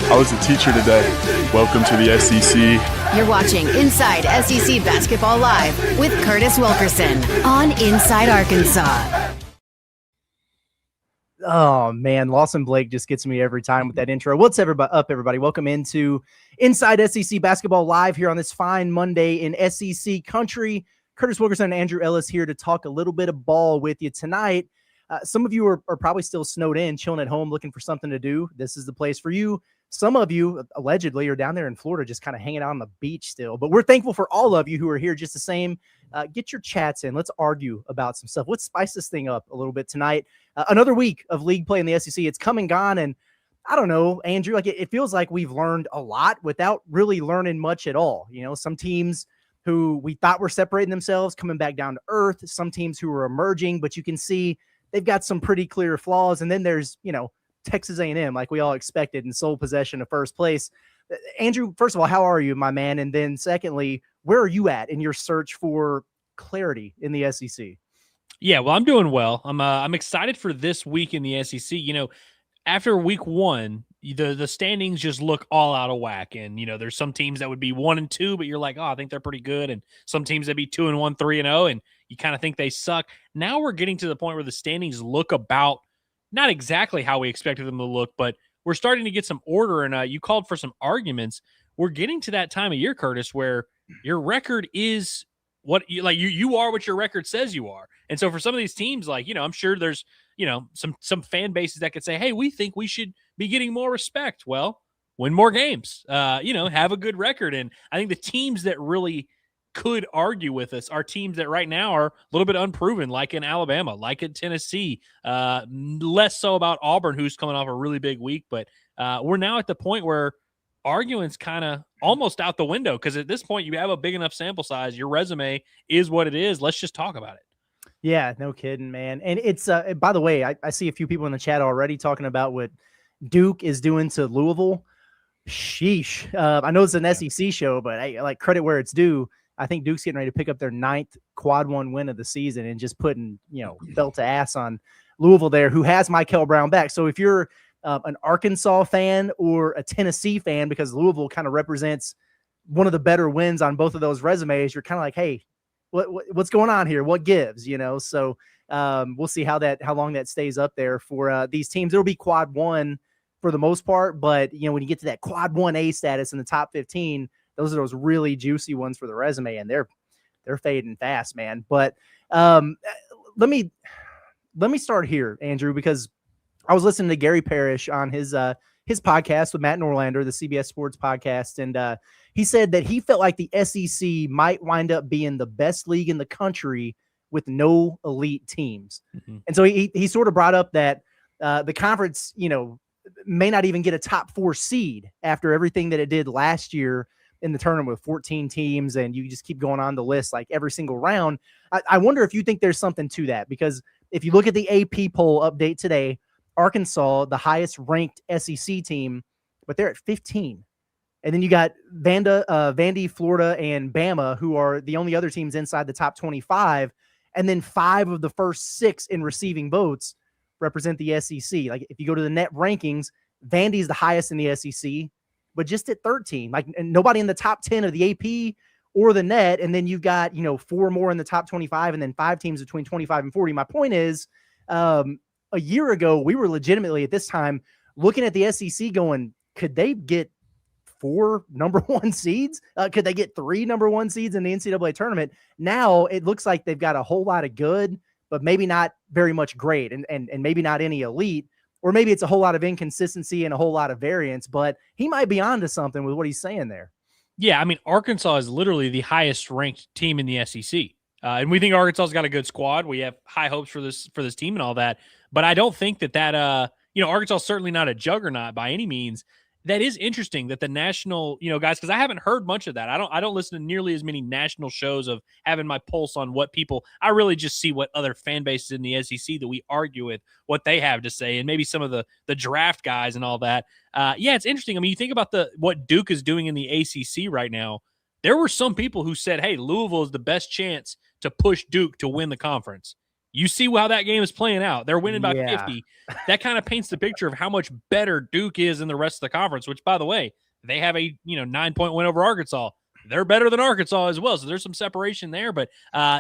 I was a teacher today. Welcome to the SEC. You're watching Inside SEC Basketball Live with Curtis Wilkerson on Inside Arkansas. Oh, man, Lawson Blake just gets me every time with that intro. What's up, everybody? Welcome into Inside SEC Basketball Live here on this fine Monday in SEC country. Curtis Wilkerson and Andrew Ellis here to talk a little bit of ball with you tonight. Some of you are probably still snowed in, chilling at home, looking for something to do. This is the place for you. Some of you, allegedly, are down there in Florida just kind of hanging out on the beach still. But we're thankful for all of you who are here just the same. Get your chats in. Let's argue about some stuff. Let's spice this thing up a little bit tonight. Another week of league play in the SEC. It's come and gone. And I don't know, Andrew, like it feels like we've learned a lot without really learning much at all. You know, some teams who we thought were separating themselves, coming back down to earth. Some teams who are emerging, but you can see they've got some pretty clear flaws. And then there's, Texas A&M, like we all expected, in sole possession of first place. Andrew, first of all, how are you, my man? And then secondly, where are you at in your search for clarity in the SEC? Yeah, well, I'm doing well. I'm excited for this week in the SEC. After week one, the standings just look all out of whack. And, there's some teams that would be 1-2, but you're like, oh, I think they're pretty good. And some teams that be 2-1, 3-0, and you kind of think they suck. Now we're getting to the point where the standings look about not exactly how we expected them to look, but we're starting to get some order. And you called for some arguments. We're getting to that time of year, Curtis, where your record is what you are what your record says you are. And so for some of these teams, I'm sure there's, some fan bases that could say, hey, we think we should be getting more respect. Well, win more games, have a good record. And I think the teams that really could argue with us are teams that right now are a little bit unproven, like in Alabama, like in Tennessee, less so about Auburn, who's coming off a really big week. But we're now at the point where arguing's kind of almost out the window, because at this point you have a big enough sample size. Your resume is what it is. Let's just talk about it. Yeah, no kidding, man. And it's, by the way, I see a few people in the chat already talking about what Duke is doing to Louisville. Sheesh. I know it's an SEC show, but I like credit where it's due. I think Duke's getting ready to pick up their 9th quad one win of the season and just putting, belt to ass on Louisville there, who has Michael Brown back. So if you're an Arkansas fan or a Tennessee fan, because Louisville kind of represents one of the better wins on both of those resumes, you're kind of like, hey, what's going on here? What gives, So we'll see how long that stays up there for these teams. It'll be quad one for the most part, but when you get to that quad 1A status in the top 15, those are those really juicy ones for the resume, and they're fading fast, man. But let me start here, Andrew, because I was listening to Gary Parrish on his podcast with Matt Norlander, the CBS Sports podcast, and he said that he felt like the SEC might wind up being the best league in the country with no elite teams. Mm-hmm. And so he sort of brought up that the conference, may not even get a top 4 seed after everything that it did last year in the tournament with 14 teams, and you just keep going on the list like every single round. I wonder if you think there's something to that, because if you look at the AP poll update today, Arkansas, the highest ranked SEC team, but they're at 15. And then you got Vandy, Florida, and Bama, who are the only other teams inside the top 25. And then 5 of the first 6 in receiving votes represent the SEC. Like if you go to the net rankings, Vandy's the highest in the SEC, but just at 13, and nobody in the top 10 of the AP or the net. And then you've got, 4 more in the top 25 and then 5 teams between 25 and 40. My point is, a year ago, we were legitimately at this time looking at the SEC going, could they get 4 number 1 seeds? Could they get 3 number 1 seeds in the NCAA tournament? Now it looks like they've got a whole lot of good, but maybe not very much great, and maybe not any elite. Or maybe it's a whole lot of inconsistency and a whole lot of variance, but he might be onto something with what he's saying there. Yeah, I mean, Arkansas is literally the highest ranked team in the SEC. And we think Arkansas's got a good squad. We have high hopes for this team and all that. But I don't think that Arkansas is certainly not a juggernaut by any means. That is interesting that the national, guys, because I haven't heard much of that. I don't listen to nearly as many national shows of having my pulse on what people. I really just see what other fan bases in the SEC that we argue with, what they have to say, and maybe some of the draft guys and all that. Yeah, it's interesting. I mean, you think about what Duke is doing in the ACC right now. There were some people who said, hey, Louisville is the best chance to push Duke to win the conference. You see how that game is playing out. They're winning by Yeah. 50. That kind of paints the picture of how much better Duke is in the rest of the conference, which, by the way, they have a 9-point win over Arkansas. They're better than Arkansas as well, so there's some separation there. But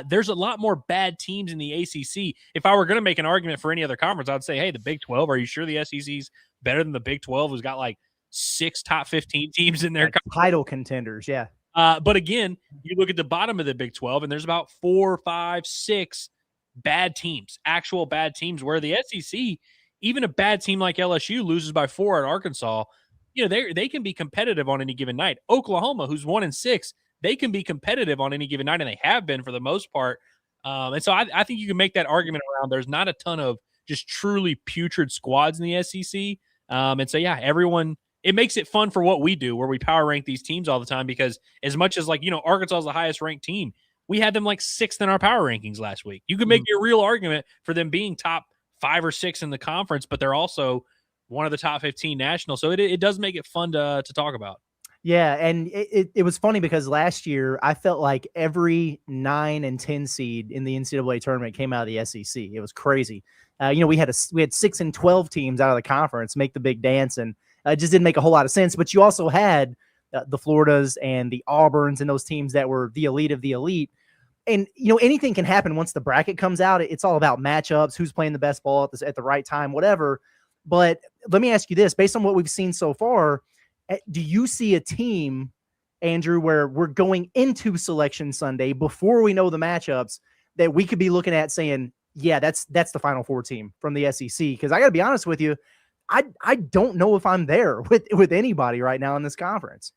there's a lot more bad teams in the ACC. If I were going to make an argument for any other conference, I'd say, hey, the Big 12, are you sure the SEC's better than the Big 12, who's got like 6 top 15 teams in their title contenders? Yeah. But again, you look at the bottom of the Big 12, and there's about 4, 5, 6 bad teams, actual bad teams, where the SEC, even a bad team like LSU loses by 4 at Arkansas, they can be competitive on any given night. Oklahoma, who's 1-6, they can be competitive on any given night, and they have been for the most part. And so I think you can make that argument around there's not a ton of just truly putrid squads in the SEC. And so, yeah, everyone – it makes it fun for what we do, where we power rank these teams all the time, because as much as Arkansas is the highest ranked team, we had them like 6th in our power rankings last week. You could make a real argument for them being top 5 or 6 in the conference, but they're also one of the top 15 national. So it does make it fun to talk about. Yeah, and it was funny because last year I felt like every 9 and 10 seed in the NCAA tournament came out of the SEC. It was crazy. We had 6 and 12 teams out of the conference make the big dance, and it just didn't make a whole lot of sense. But you also had the Floridas and the Auburns and those teams that were the elite of the elite. And, anything can happen once the bracket comes out. It's all about matchups, who's playing the best ball at the right time, whatever. But let me ask you this, based on what we've seen so far, do you see a team, Andrew, where we're going into Selection Sunday before we know the matchups that we could be looking at saying, yeah, that's the Final Four team from the SEC? Because I got to be honest with you, I don't know if I'm there with anybody right now in this conference.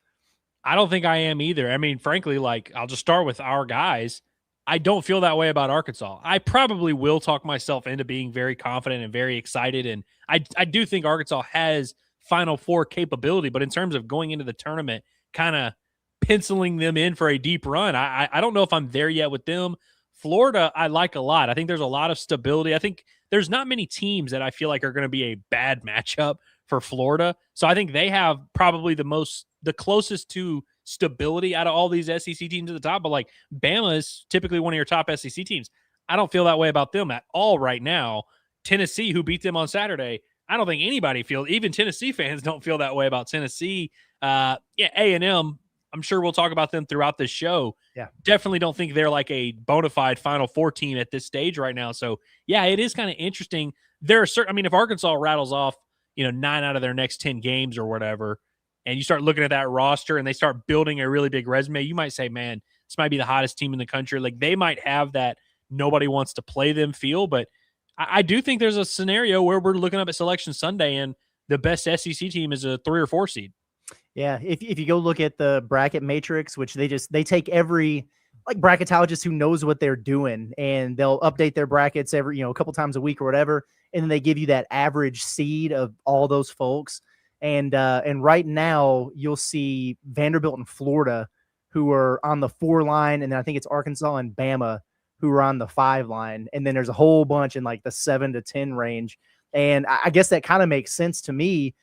I don't think I am either. I mean, frankly, I'll just start with our guys. I don't feel that way about Arkansas. I probably will talk myself into being very confident and very excited. And I do think Arkansas has Final Four capability, but in terms of going into the tournament, kind of penciling them in for a deep run, I don't know if I'm there yet with them. Florida, I like a lot. I think there's a lot of stability. I think there's not many teams that I feel like are going to be a bad matchup for Florida. So I think they have probably the closest to stability out of all these SEC teams at the top. But Bama is typically one of your top SEC teams. I don't feel that way about them at all right now. Tennessee, who beat them on Saturday, I don't think anybody feels, even Tennessee fans don't feel that way about Tennessee. A&M, I'm sure we'll talk about them throughout the show. Yeah. Definitely don't think they're like a bona fide Final Four team at this stage right now. So, yeah, it is kind of interesting. There are certain, if Arkansas rattles off, 9 out of their next 10 games or whatever, and you start looking at that roster and they start building a really big resume, you might say, man, this might be the hottest team in the country. They might have that nobody wants to play them feel, but I do think there's a scenario where we're looking up at Selection Sunday and the best SEC team is a 3 or 4 seed. Yeah, if you go look at the bracket matrix, which they take every bracketologist who knows what they're doing, and they'll update their brackets every a couple times a week or whatever, and then they give you that average seed of all those folks. And right now you'll see Vanderbilt and Florida, who are on the 4 line, and then I think it's Arkansas and Bama who are on the 5 line, and then there's a whole bunch in the 7 to 10 range. And I guess that kind of makes sense to me.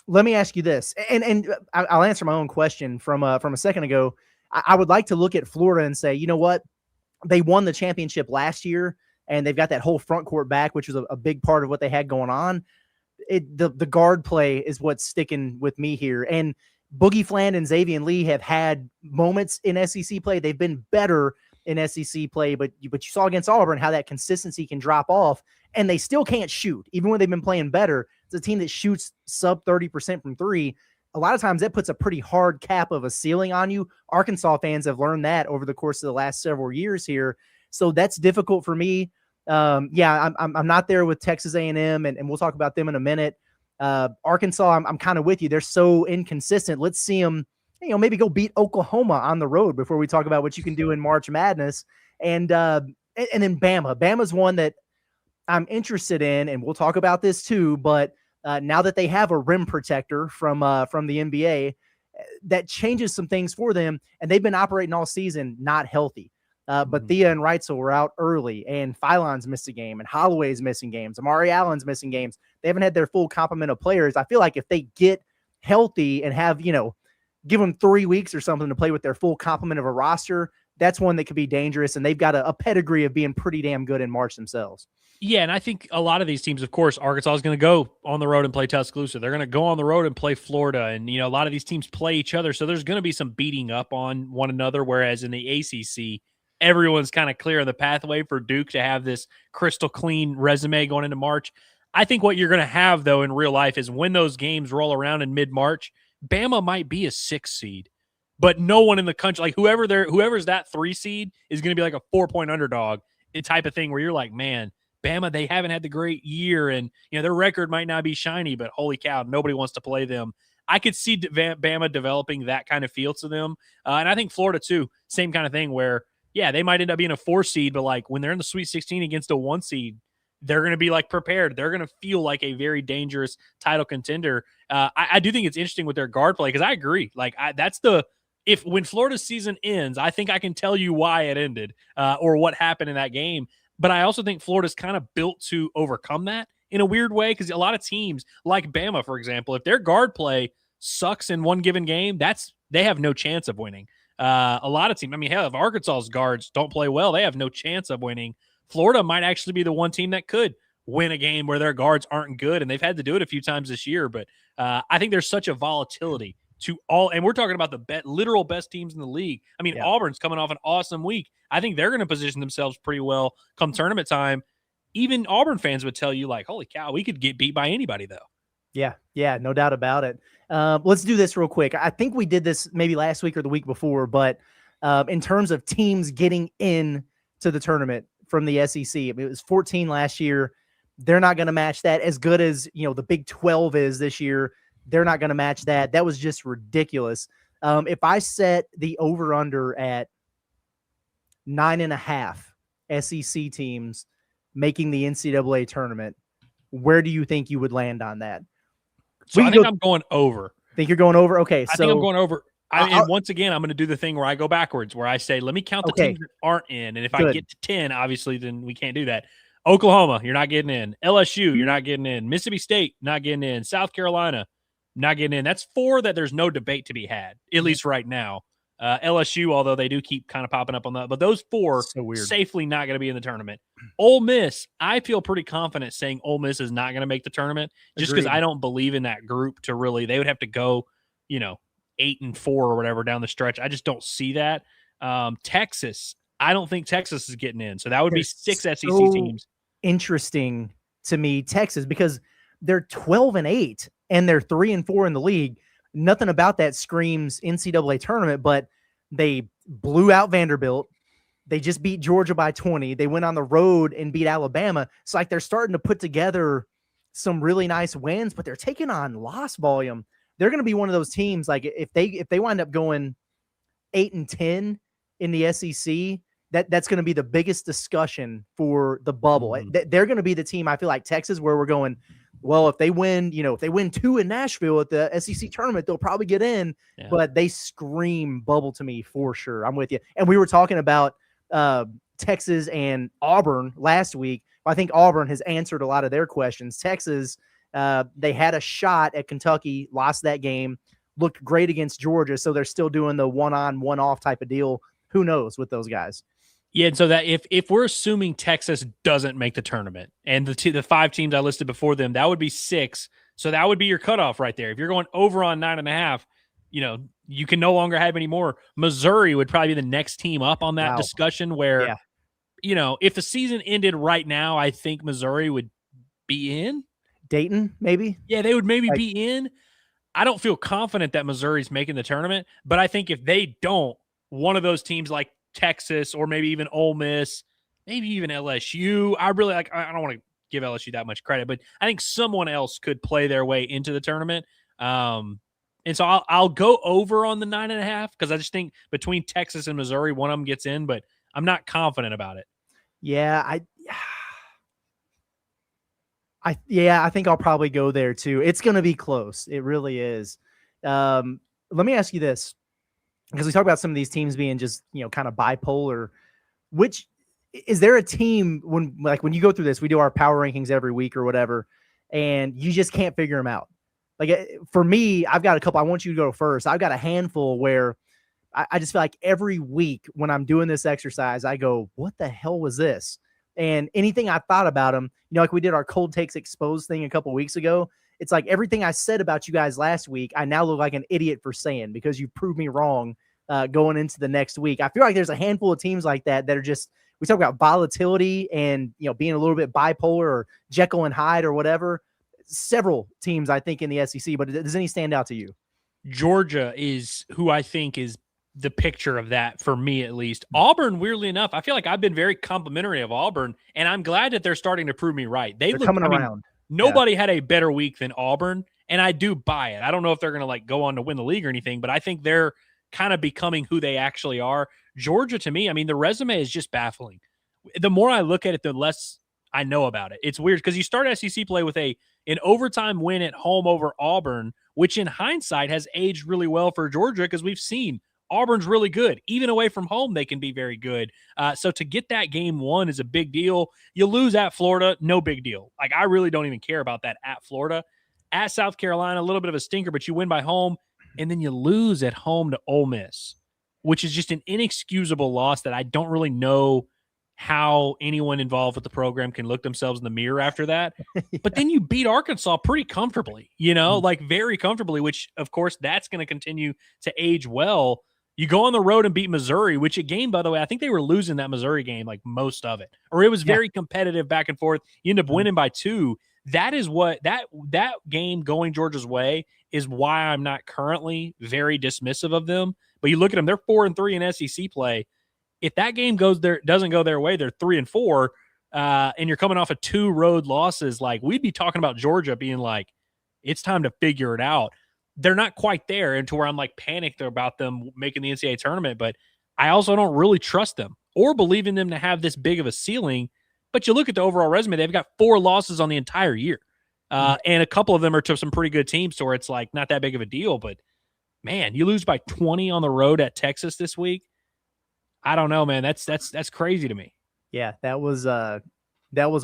Let me ask you this, and I'll answer my own question from a second ago. I would like to look at Florida and say, you know what? They won the championship last year, and they've got that whole front court back, which was a big part of what they had going on. The guard play is what's sticking with me here. And Boogie Fland and Xavier Lee have had moments in SEC play. They've been better in SEC play, but you saw against Auburn how that consistency can drop off, and they still can't shoot. Even when they've been playing better, it's a team that shoots sub 30% from 3. A lot of times that puts a pretty hard cap of a ceiling on you. Arkansas fans have learned that over the course of the last several years here. So that's difficult for me. I'm not there with Texas A&M, and we'll talk about them in a minute. Arkansas, I'm kind of with you. They're so inconsistent. Let's see them, maybe go beat Oklahoma on the road before we talk about what you can do in March Madness. And then Bama. Bama's one that I'm interested in, and we'll talk about this too. But now that they have a rim protector from the NBA, that changes some things for them. And they've been operating all season not healthy. But Thea and Reitzel were out early, and Philon's missed a game, and Holloway's missing games. Amari Allen's missing games. They haven't had their full complement of players. I feel like if they get healthy and have, give them 3 weeks or something to play with their full complement of a roster, that's one that could be dangerous, and they've got a pedigree of being pretty damn good in March themselves. Yeah, and I think a lot of these teams, of course, Arkansas is going to go on the road and play Tuscaloosa. They're going to go on the road and play Florida, and a lot of these teams play each other, so there's going to be some beating up on one another, whereas in the ACC, everyone's kind of clear on the pathway for Duke to have this crystal clean resume going into March. I think what you're going to have, though, in real life is when those games roll around in mid-March, Bama might be a 6 seed, but no one in the country, like whoever's that 3 seed is going to be like a 4-point underdog, the type of thing where you're like, man, Bama, they haven't had the great year, and their record might not be shiny, but holy cow, nobody wants to play them. I could see Bama developing that kind of feel to them, and I think Florida too, same kind of thing where, yeah, they might end up being a 4 seed, but like when they're in the Sweet 16 against a 1 seed, they're going to be like prepared. They're going to feel like a very dangerous title contender. I do think it's interesting with their guard play because I agree. Like when Florida's season ends, I think I can tell you why it ended or what happened in that game. But I also think Florida's kind of built to overcome that in a weird way because a lot of teams like Bama, for example, if their guard play sucks in one given game, they have no chance of winning. A lot of teams, hell, if Arkansas's guards don't play well, they have no chance of winning. Florida might actually be the one team that could win a game where their guards aren't good, and they've had to do it a few times this year. But I think there's such a volatility to all, and we're talking about the literal best teams in the league. Yeah. Auburn's coming off an awesome week. I think they're going to position themselves pretty well come tournament time. Even Auburn fans would tell you, like, holy cow, we could get beat by anybody, though. Yeah, no doubt about it. Let's do this real quick. I think we did this maybe last week or the week before, but in terms of teams getting in to the tournament from the SEC, it was 14 last year. They're not going to match that as good as, the Big 12 is this year. They're not going to match that. That was just ridiculous. If I set the over-under at 9.5 SEC teams making the NCAA tournament, where do you think you would land on that? So I think I'm going over. Think you're going over? Okay. I think I'm going over. And once again, I'm going to do the thing where I go backwards, where I say, let me count the teams that aren't in. And if I get to 10, obviously, then we can't do that. Oklahoma, you're not getting in. LSU, you're not getting in. Mississippi State, not getting in. South Carolina, not getting in. That's 4 that there's no debate to be had, at least right now. LSU, although they do keep kind of popping up on that. But those 4 safely not going to be in the tournament. Ole Miss, I feel pretty confident saying Ole Miss is not going to make the tournament just because I don't believe in that group to really – they would have to go, 8-4 or whatever down the stretch. I just don't see that. Texas, I don't think Texas is getting in. So that would be 6 SEC teams. Interesting to me, Texas, because they're 12-8 and they're 3-4 in the league. Nothing about that screams NCAA tournament, but they blew out Vanderbilt. They just beat Georgia by 20. They went on the road and beat Alabama. It's like they're starting to put together some really nice wins, but they're taking on loss volume. They're going to be one of those teams, like if they wind up going 8-10 in the SEC, that's going to be the biggest discussion for the bubble. They're going to be the team, I feel like Texas, where we're going, well, if they win, if they win 2 in Nashville at the SEC tournament, they'll probably get in. Yeah. But they scream bubble to me for sure. I'm with you. And we were talking about Texas and Auburn last week. I think Auburn has answered a lot of their questions. Texas, they had a shot at Kentucky, lost that game, looked great against Georgia, so they're still doing the one-on, one-off type of deal. Who knows with those guys? Yeah, and so that if we're assuming Texas doesn't make the tournament, and the 5 teams I listed before them, that would be 6. So that would be your cutoff right there. If you're going over on 9.5, you can no longer have any more. Missouri would probably be the next team up on that discussion where, if the season ended right now, I think Missouri would be in. Dayton, maybe? Yeah, they would maybe be in. I don't feel confident that Missouri's making the tournament, but I think if they don't, one of those teams like Texas or maybe even Ole Miss, maybe even LSU. I don't want to give LSU that much credit, but I think someone else could play their way into the tournament. And so I'll go over on the 9.5 because I just think between Texas and Missouri, one of them gets in, but I'm not confident about it. Yeah, I think I'll probably go there too. It's going to be close. It really is. Let me ask you this. Because we talk about some of these teams being just, kind of bipolar. Which is there a team when you go through this, we do our power rankings every week or whatever, and you just can't figure them out. Like for me, I've got a couple. I want you to go first. I've got a handful where I just feel like every week when I'm doing this exercise, I go, what the hell was this? And anything I thought about them, like we did our cold takes exposed thing a couple weeks ago. It's like everything I said about you guys last week, I now look like an idiot for saying because you proved me wrong going into the next week. I feel like there's a handful of teams like that are just, we talk about volatility and, being a little bit bipolar or Jekyll and Hyde or whatever. Several teams, I think, in the SEC, but does any stand out to you? Georgia is who I think is the picture of that for me, at least. Auburn, weirdly enough, I feel like I've been very complimentary of Auburn, and I'm glad that they're starting to prove me right. They're coming around. Nobody had a better week than Auburn, and I do buy it. I don't know if they're going to go on to win the league or anything, but I think they're kind of becoming who they actually are. Georgia, to me, the resume is just baffling. The more I look at it, the less I know about it. It's weird because you start SEC play with an overtime win at home over Auburn, which in hindsight has aged really well for Georgia because we've seen Auburn's really good. Even away from home, they can be very good. So to get that game won is a big deal. You lose at Florida, no big deal. I really don't even care about that at Florida. At South Carolina, a little bit of a stinker, but you win by home, and then you lose at home to Ole Miss, which is just an inexcusable loss that I don't really know how anyone involved with the program can look themselves in the mirror after that. Yeah. But then you beat Arkansas pretty comfortably, very comfortably, which, of course, that's going to continue to age well. You go on the road and beat Missouri, which a game, by the way, I think they were losing that Missouri game, most of it. Or it was very competitive back and forth. You end up winning by 2. That is what that game going Georgia's way is why I'm not currently very dismissive of them. But you look at them, they're 4-3 in SEC play. If that game doesn't go their way, they're 3-4, and you're coming off of 2 road losses, we'd be talking about Georgia being it's time to figure it out. They're not quite there, and to where I'm panicked about them making the NCAA tournament, but I also don't really trust them or believe in them to have this big of a ceiling. But you look at the overall resume, they've got 4 losses on the entire year, and a couple of them are to some pretty good teams, so where it's not that big of a deal. But man, you lose by 20 on the road at Texas this week. I don't know, man. That's crazy to me. Yeah, that was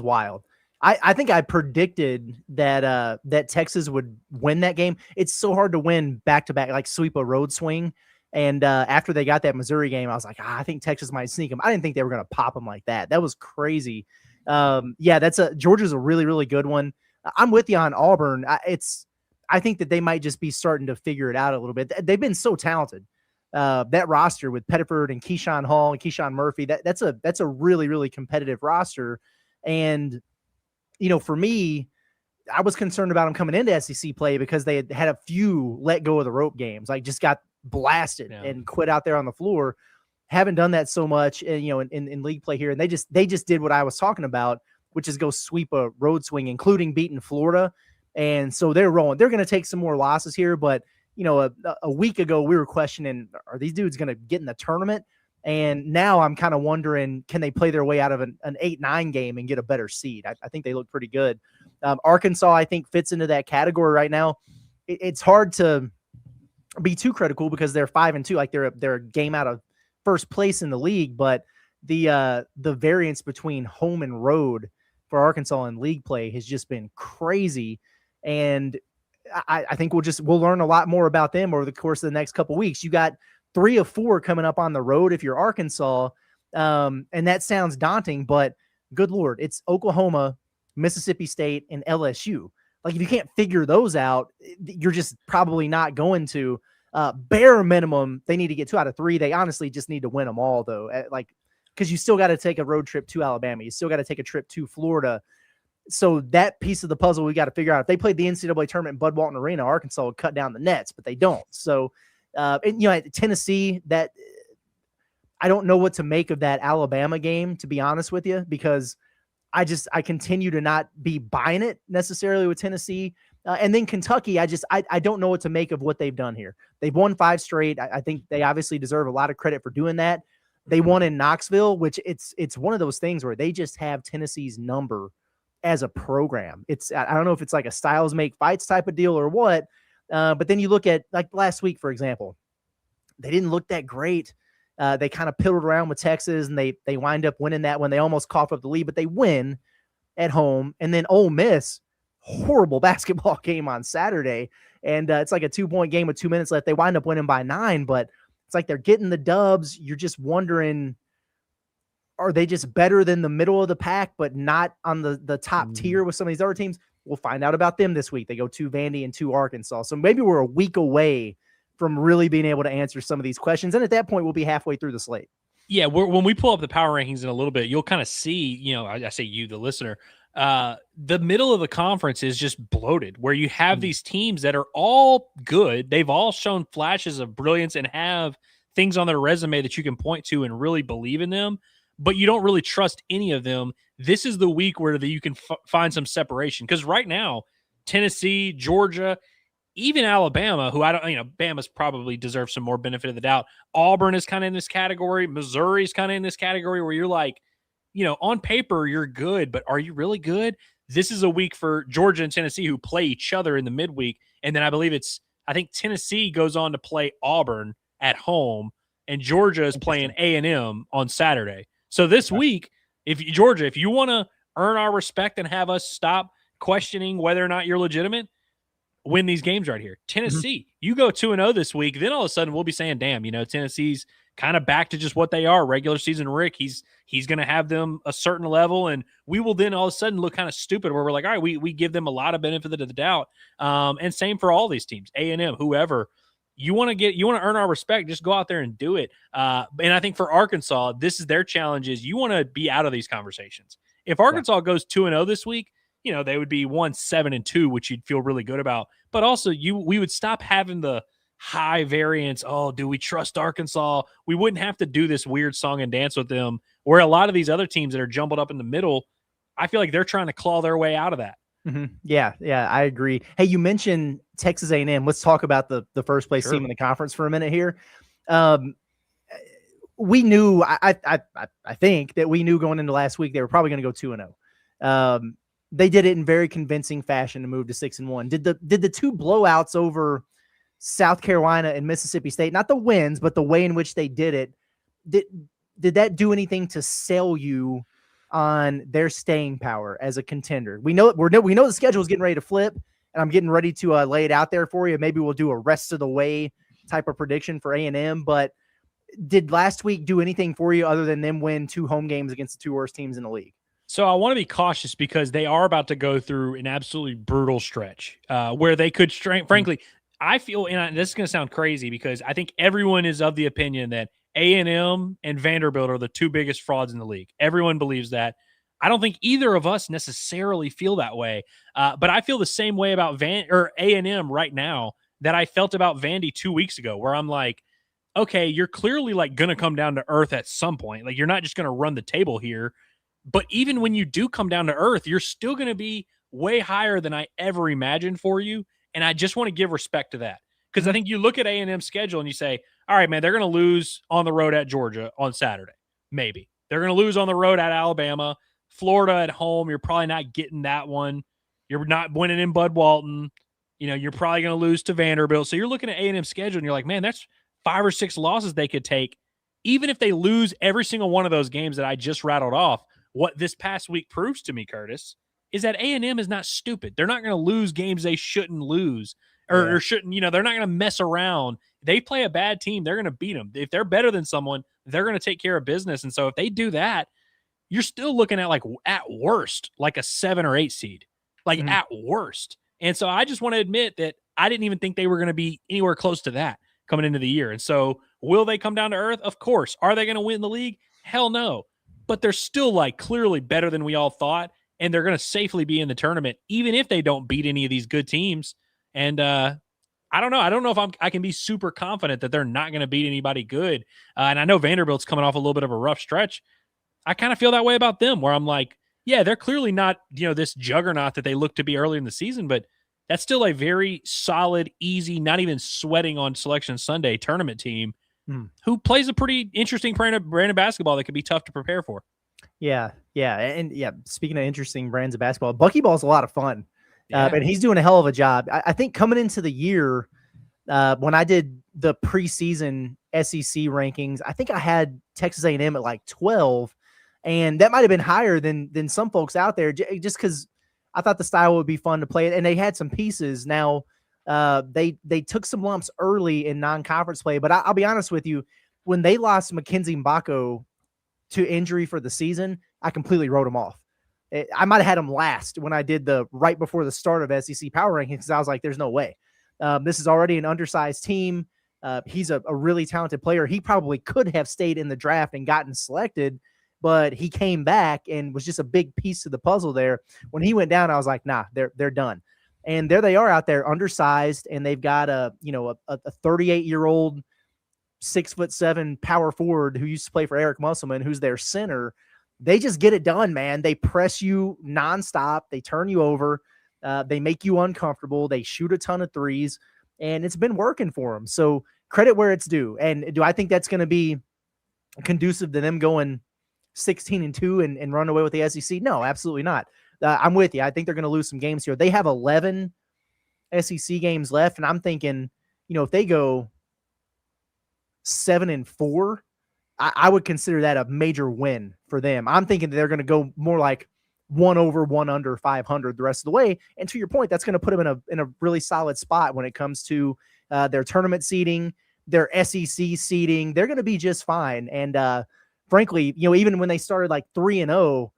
wild. I think I predicted that that Texas would win that game. It's so hard to win back-to-back, sweep a road swing. And after they got that Missouri game, I was like, I think Texas might sneak them. I didn't think they were going to pop them like that. That was crazy. Georgia's a really, really good one. I'm with you on Auburn. I think that they might just be starting to figure it out a little bit. They've been so talented. That roster with Pettiford and Keyshawn Hall and Keyshawn Murphy, that's a really, really competitive roster. And, for me, I was concerned about them coming into SEC play because they had a few let go of the rope games, just got blasted and quit out there on the floor. Haven't done that so much, in league play here. And they just did what I was talking about, which is go sweep a road swing, including beating Florida. And so they're rolling. They're going to take some more losses here, but a week ago we were questioning, are these dudes going to get in the tournament? And now I'm kind of wondering, can they play their way out of an 8-9 game and get a better seed? I think they look pretty good. Arkansas, I think, fits into that category right now. It's hard to be too critical because they're 5-2, they're a game out of first place in the league. But the variance between home and road for Arkansas in league play has just been crazy. And I think we'll learn a lot more about them over the course of the next couple of weeks. You got 3 of 4 coming up on the road if you're Arkansas, and that sounds daunting, but good Lord, it's Oklahoma, Mississippi State, and LSU. If you can't figure those out, you're just probably not going to. Bare minimum, they need to get 2 out of 3. They honestly just need to win them all, though. Because you still got to take a road trip to Alabama. You still got to take a trip to Florida. So that piece of the puzzle we got to figure out. If they played the NCAA tournament in Bud Walton Arena, Arkansas would cut down the nets, but they don't. So, at Tennessee, that I don't know what to make of that Alabama game, to be honest with you, because I continue to not be buying it necessarily with Tennessee. And then Kentucky, I don't know what to make of what they've done here. They've won 5 straight. I think they obviously deserve a lot of credit for doing that. They won in Knoxville, which it's one of those things where they just have Tennessee's number as a program. I don't know if it's a styles make fights type of deal or what, but then you look at last week, for example, they didn't look that great. They kind of piddled around with Texas, and they wind up winning that when they almost coughed up the lead, but they win at home. And then Ole Miss, horrible basketball game on Saturday, and it's a 2-point game with 2 minutes left. They wind up winning by 9, but it's like they're getting the dubs. You're just wondering, are they just better than the middle of the pack, but not on the top tier with some of these other teams? We'll find out about them this week. They go to Vandy and to Arkansas. So maybe we're a week away from really being able to answer some of these questions. And at that point, we'll be halfway through the slate. Yeah, when we pull up the power rankings in a little bit, you'll kind of see, I say you, the listener, the middle of the conference is just bloated, where you have these teams that are all good. They've all shown flashes of brilliance and have things on their resume that you can point to and really believe in them, but you don't really trust any of them. This is the week where you can find some separation, because right now, Tennessee, Georgia, even Alabama, who Bama's probably deserves some more benefit of the doubt. Auburn is kind of in this category. Missouri's kind of in this category where you're like, on paper, you're good, but are you really good? This is a week for Georgia and Tennessee, who play each other in the midweek. And then I think Tennessee goes on to play Auburn at home, and Georgia is playing A&M on Saturday. So this week, if you want to earn our respect and have us stop questioning whether or not you're legitimate, win these games right here. Tennessee, you go 2-0 this week, then all of a sudden we'll be saying, damn, Tennessee's kind of back to just what they are. Regular season Rick, he's going to have them a certain level, and we will then all of a sudden look kind of stupid where we're like, all right, we give them a lot of benefit of the doubt. And same for all these teams, A&M, whoever. You want to earn our respect, just go out there and do it. And I think for Arkansas, this is their challenge, is you want to be out of these conversations. If Arkansas goes 2-0 this week, they would be 1-7-2, which you'd feel really good about. But also, we would stop having the high variance. Oh, do we trust Arkansas? We wouldn't have to do this weird song and dance with them, where a lot of these other teams that are jumbled up in the middle, I feel like they're trying to claw their way out of that. Mm-hmm. Yeah, I agree. Hey, you mentioned Texas A&M. Let's talk about the first place team in the conference for a minute here. We knew, I think that we knew going into last week they were probably going to go 2-0. They did it in very convincing fashion to move to 6-1. Did the two blowouts over South Carolina and Mississippi State, not the wins, but the way in which they did it, did that do anything to sell you on their staying power as a contender? We know the schedule is getting ready to flip, and I'm getting ready to lay it out there for you. Maybe we'll do a rest of the way type of prediction for A&M, but did last week do anything for you other than them win 2 home games against the 2 worst teams in the league? So I want to be cautious, because they are about to go through an absolutely brutal stretch where they could, frankly, I feel, and this is going to sound crazy, because I think everyone is of the opinion that A&M and Vanderbilt are the 2 biggest frauds in the league. Everyone believes that. I don't think either of us necessarily feel that way, but I feel the same way about A&M right now that I felt about Vandy 2 weeks ago, where I'm like, okay, you're clearly like going to come down to earth at some point. Like, you're not just going to run the table here. But even when you do come down to earth, you're still going to be way higher than I ever imagined for you. And I just want to give respect to that, because I think you look at A&M's schedule and you say, all right, man, they're going to lose on the road at Georgia on Saturday. Maybe. They're going to lose on the road at Alabama. Florida at home, you're probably not getting that one. You're not winning in Bud Walton. You're probably going to lose to Vanderbilt. So you're looking at A&M's schedule and you're like, man, that's 5 or 6 losses they could take. Even if they lose every single one of those games that I just rattled off, what this past week proves to me, Curtis, is that A&M is not stupid. They're not going to lose games they shouldn't lose or shouldn't, they're not going to mess around. They play a bad team, they're going to beat them. If they're better than someone, they're going to take care of business. And so if they do that, you're still looking at, like, at worst, like a 7 or 8 seed, like at worst. And so I just want to admit that I didn't even think they were going to be anywhere close to that coming into the year. And so will they come down to earth? Of course. Are they going to win the league? Hell no. But they're still, like, clearly better than we all thought, and they're going to safely be in the tournament, even if they don't beat any of these good teams. And I don't know. I don't know if I can be super confident that they're not going to beat anybody good. And I know Vanderbilt's coming off a little bit of a rough stretch. I kind of feel that way about them, where I'm like, yeah, they're clearly not, this juggernaut that they look to be early in the season, but that's still a very solid, easy, not even sweating on Selection Sunday tournament team who plays a pretty interesting brand of basketball that could be tough to prepare for. Yeah. And speaking of interesting brands of basketball, Buckyball is a lot of fun. And he's doing a hell of a job. I think coming into the year, when I did the preseason SEC rankings, I think I had Texas A&M at like 12, and that might have been higher than some folks out there, just because I thought the style would be fun to play. And they had some pieces. Now, They took some lumps early in non-conference play, but I'll be honest with you, when they lost Mackenzie Mbako to injury for the season, I completely wrote him off. I might have had him last when I did the right before the start of SEC Power Rankings, because I was like, there's no way. This is already an undersized team. He's a really talented player. He probably could have stayed in the draft and gotten selected, but he came back and was just a big piece of the puzzle there. When he went down, I was like, nah, they're done. And there they are out there, undersized, and they've got a 38-year-old 6'7" power forward who used to play for Eric Musselman, who's their center. They just get it done, man. They press you nonstop. They turn you over. They make you uncomfortable. They shoot a ton of threes, and it's been working for them. So credit where it's due. And do I think that's going to be conducive to them going 16-2 and run away with the SEC? No, absolutely not. I'm with you. I think they're going to lose some games here. They have 11 SEC games left, and I'm thinking, if they go 7-4, I would consider that a major win for them. I'm thinking they're going to go more like 1 over, 1 under 500 the rest of the way. And to your point, that's going to put them in a really solid spot when it comes to their tournament seeding, their SEC seeding. They're going to be just fine. And frankly, even when they started like 3-0,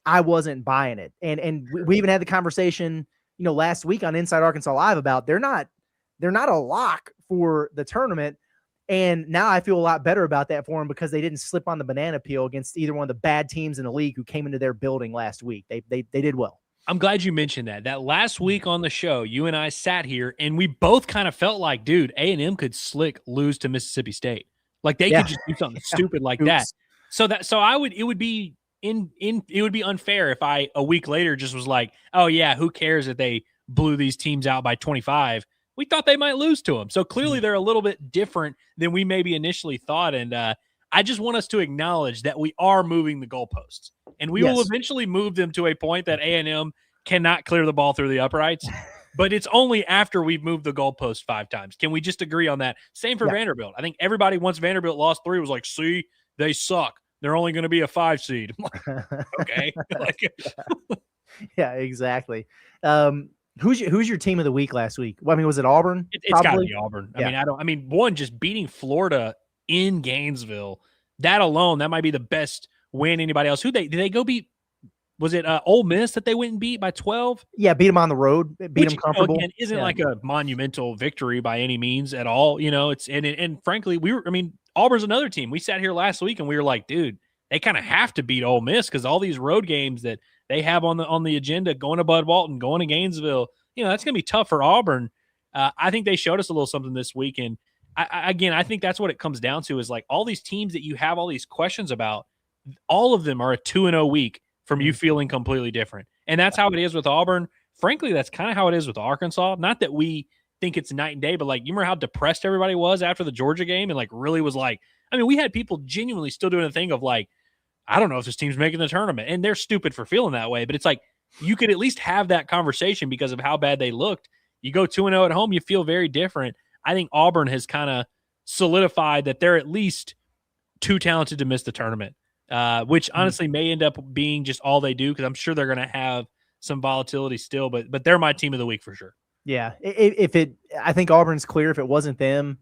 I wasn't buying it. And we even had the conversation, last week on Inside Arkansas Live about they're not a lock for the tournament. And now I feel a lot better about that for them because they didn't slip on the banana peel against either one of the bad teams in the league who came into their building last week. They did well. I'm glad you mentioned that. That last week on the show, you and I sat here and we both kind of felt like, dude, A&M could slick lose to Mississippi State. Like they could just do something stupid like that. So it would be unfair if I a week later just was like, oh yeah, who cares if they blew these teams out by 25? We thought they might lose to them. So clearly they're a little bit different than we maybe initially thought. And I just want us to acknowledge that we are moving the goalposts. And we will eventually move them to a point that A&M cannot clear the ball through the uprights. But it's only after we've moved the goalpost 5 times. Can we just agree on that? Same for Vanderbilt. I think everybody, once Vanderbilt lost 3, was like, see, they suck. They're only going to be a 5 seed. Okay. Yeah, exactly. Who's your team of the week last week? Well, I mean, was it Auburn? It's got to be Auburn. Yeah. One, just beating Florida in Gainesville, that alone, that might be the best win anybody else. Did they go beat? Was it Ole Miss that they went and beat by 12? Yeah, beat them on the road, beat them comfortable. Again, isn't like a monumental victory by any means at all. It's and frankly, Auburn's another team. We sat here last week and we were like, dude, they kind of have to beat Ole Miss because all these road games that they have on the agenda, going to Bud Walton, going to Gainesville, that's going to be tough for Auburn. I think they showed us a little something this week. And I think that's what it comes down to is like all these teams that you have all these questions about, all of them are a 2-0 week from you feeling completely different. And that's how it is with Auburn. Frankly, that's kind of how it is with Arkansas. Not that we think it's night and day, but like, you remember how depressed everybody was after the Georgia game and like really was like, we had people genuinely still doing a thing of like, I don't know if this team's making the tournament, and they're stupid for feeling that way, but it's like, you could at least have that conversation because of how bad they looked. You go 2-0 at home, you feel very different. I think Auburn has kind of solidified that they're at least too talented to miss the tournament, which honestly may end up being just all they do because I'm sure they're going to have some volatility still, but they're my team of the week for sure. Yeah, I think Auburn's clear. If it wasn't them,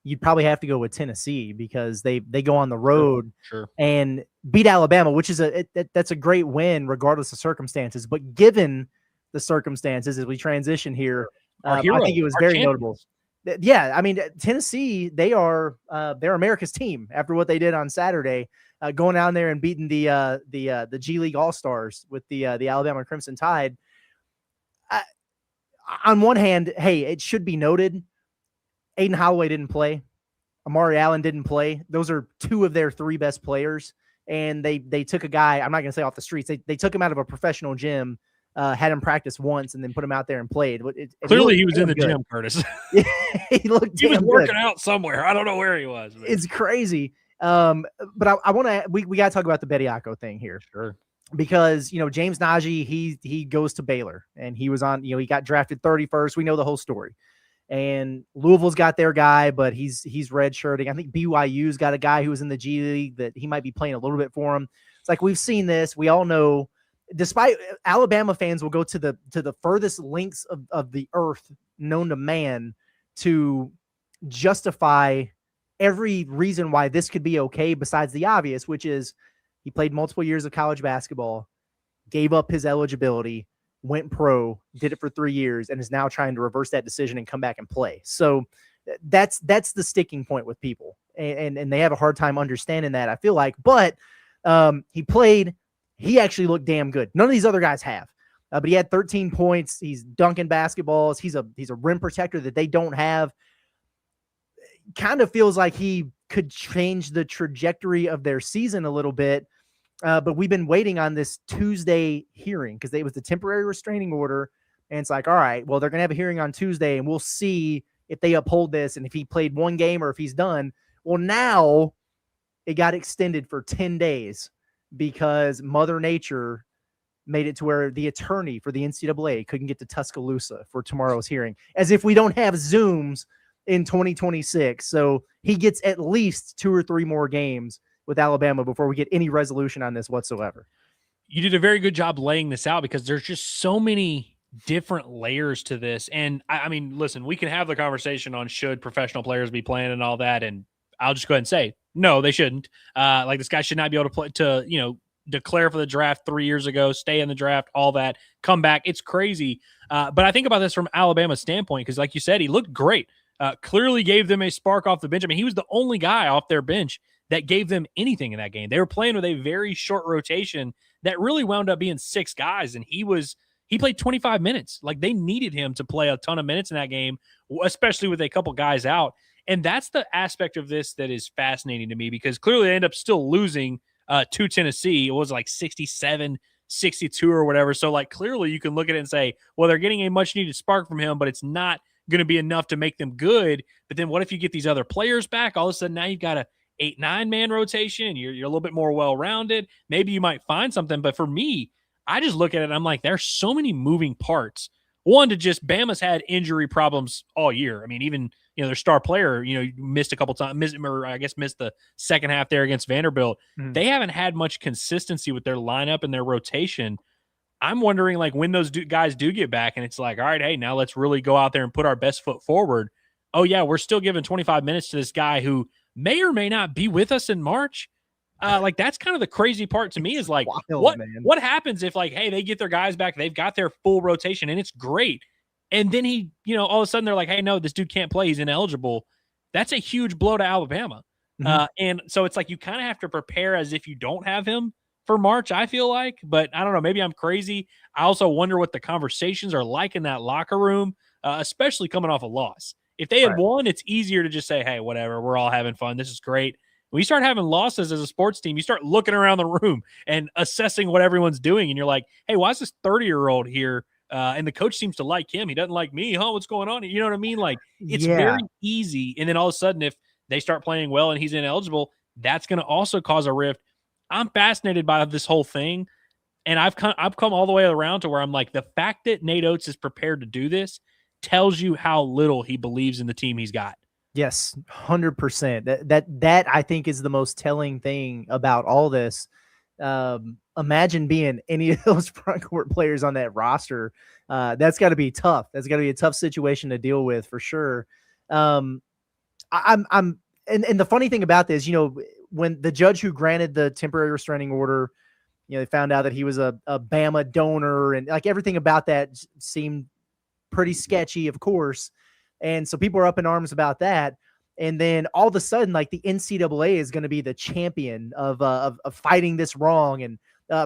you'd probably have to go with Tennessee because they go on the road and beat Alabama, which is that's a great win regardless of circumstances. But given the circumstances as we transition here, I think it was very notable. Yeah, Tennessee, they're America's team after what they did on Saturday, going down there and beating the G League All-Stars with the Alabama Crimson Tide. On one hand, hey, it should be noted, Aiden Holloway didn't play. Amari Allen didn't play. Those are 2 of their 3 best players. And they took a guy, I'm not going to say off the streets. They took him out of a professional gym, had him practice once, and then put him out there and played. Clearly he was in the gym, Curtis. He was working out somewhere. I don't know where he was. But. It's crazy. But I want to, we got to talk about the Bediako thing here. Sure. Because, James Najee, he goes to Baylor and he was on, he got drafted 31st. We know the whole story. And Louisville's got their guy, but he's redshirting. I think BYU's got a guy who was in the G League that he might be playing a little bit for him. It's like we've seen this. We all know despite Alabama fans will go to the furthest lengths of the earth known to man to justify every reason why this could be okay besides the obvious, which is he played multiple years of college basketball, gave up his eligibility, went pro, did it for 3 years, and is now trying to reverse that decision and come back and play. So that's the sticking point with people. And they have a hard time understanding that, I feel like. But he played. He actually looked damn good. None of these other guys have. But he had 13 points. He's dunking basketballs. He's a rim protector that they don't have. Kind of feels like he could change the trajectory of their season a little bit. But we've been waiting on this Tuesday hearing because it was the temporary restraining order. And it's like, all right, well, they're going to have a hearing on Tuesday, and we'll see if they uphold this and if he played one game or if he's done. Well, now it got extended for 10 days because Mother Nature made it to where the attorney for the NCAA couldn't get to Tuscaloosa for tomorrow's hearing, as if we don't have Zooms in 2026. So he gets at least 2 or 3 more games with Alabama before we get any resolution on this whatsoever. You did a very good job laying this out because there's just so many different layers to this. And I mean, listen, we can have the conversation on should professional players be playing and all that. And I'll just go ahead and say, no, they shouldn't. Like this guy should not be able to play declare for the draft 3 years ago, stay in the draft, all that, come back. It's crazy. But I think about this from Alabama's standpoint, because like you said, he looked great. Clearly gave them a spark off the bench. I mean, he was the only guy off their bench that gave them anything in that game. They were playing with a very short rotation that really wound up being 6 guys, and he played 25 minutes. Like, they needed him to play a ton of minutes in that game, especially with a couple guys out. And that's the aspect of this that is fascinating to me, because clearly they end up still losing to Tennessee. It was like 67-62 or whatever. So, like, clearly you can look at it and say, well, they're getting a much-needed spark from him, but it's not going to be enough to make them good. But then what if you get these other players back? All of a sudden now you've got a 8-9 man rotation. You're a little bit more well-rounded. Maybe you might find something. But for me, I just look at it and I'm like, there's so many moving parts. One, to just Bama's had injury problems all year. I mean, even, their star player, missed a couple times, missed the second half there against Vanderbilt. Mm-hmm. They haven't had much consistency with their lineup and their rotation. I'm wondering, like, when those guys do get back and it's like, all right, hey, now let's really go out there and put our best foot forward. Oh, yeah, we're still giving 25 minutes to this guy who may or may not be with us in March. Like, that's kind of the crazy part to me is, like, what happens if, like, hey, they get their guys back, they've got their full rotation, and it's great. And then he, all of a sudden they're like, hey, no, this dude can't play. He's ineligible. That's a huge blow to Alabama. Mm-hmm. And so it's like you kind of have to prepare as if you don't have him for March, I feel like. But I don't know. Maybe I'm crazy. I also wonder what the conversations are like in that locker room, especially coming off a loss. If they had won, it's easier to just say, hey, whatever, we're all having fun. This is great. When you start having losses as a sports team, you start looking around the room and assessing what everyone's doing. And you're like, hey, why is this 30-year-old here? And the coach seems to like him. He doesn't like me. Huh? What's going on? You know what I mean? Like, it's very easy. And then all of a sudden, if they start playing well and he's ineligible, that's going to also cause a rift. I'm fascinated by this whole thing. And I've come all the way around to where I'm like, the fact that Nate Oates is prepared to do this tells you how little he believes in the team he's got. Yes, 100%. That I think is the most telling thing about all this. Imagine being any of those front court players on that roster. That's got to be tough. That's got to be a tough situation to deal with for sure. And the funny thing about this, when the judge who granted the temporary restraining order, they found out that he was a Bama donor, and like everything about that seemed pretty sketchy, of course. And so people are up in arms about that. And then all of a sudden, like, the NCAA is going to be the champion of fighting this wrong and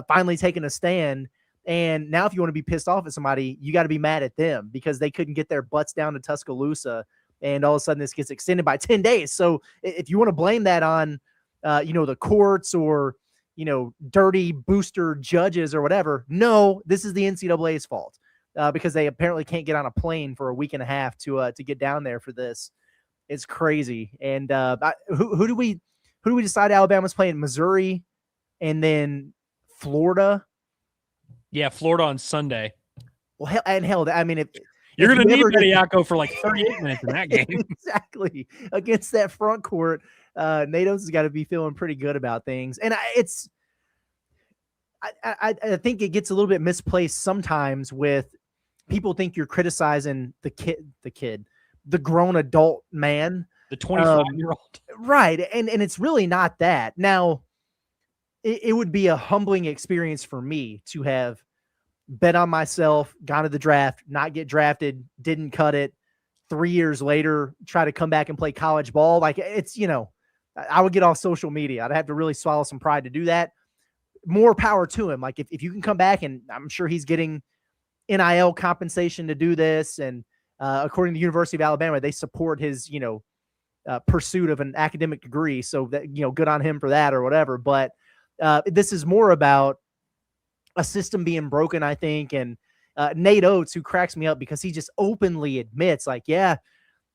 finally taking a stand. And now if you want to be pissed off at somebody, you got to be mad at them because they couldn't get their butts down to Tuscaloosa. And all of a sudden this gets extended by 10 days. So if you want to blame that on, the courts or, dirty booster judges or whatever, no, this is the NCAA's fault. Because they apparently can't get on a plane for a week and a half to get down there for this. It's crazy. And who do we decide Alabama's playing? Missouri and then Florida. Yeah, Florida on Sunday. Well, hell, I mean, if you're going to need Bediako for like 38 minutes in that game. Exactly. Against that front court, Nate Oates has got to be feeling pretty good about things. And I think it gets a little bit misplaced sometimes with people think you're criticizing the grown adult man, the 25-year-old. Right. And it's really not that. Now, it would be a humbling experience for me to have bet on myself, gone to the draft, not get drafted, didn't cut it. 3 years later, try to come back and play college ball. Like it's, I would get off social media. I'd have to really swallow some pride to do that. More power to him. Like if you can come back, and I'm sure he's getting NIL compensation to do this. And according to the University of Alabama, they support his, pursuit of an academic degree. So that, good on him for that or whatever. But this is more about a system being broken, I think. And Nate Oates, who cracks me up because he just openly admits, like, yeah,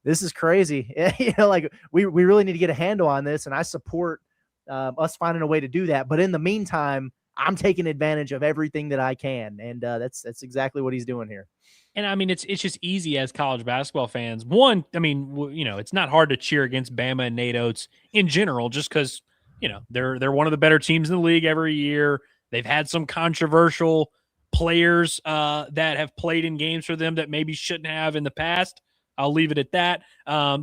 this is crazy. Like we really need to get a handle on this. And I support us finding a way to do that. But in the meantime, I'm taking advantage of everything that I can. And that's exactly what he's doing here. And I mean, it's just easy as college basketball fans. One, I mean, it's not hard to cheer against Bama and Nate Oates in general, just because, they're one of the better teams in the league every year. They've had some controversial players that have played in games for them that maybe shouldn't have in the past. I'll leave it at that.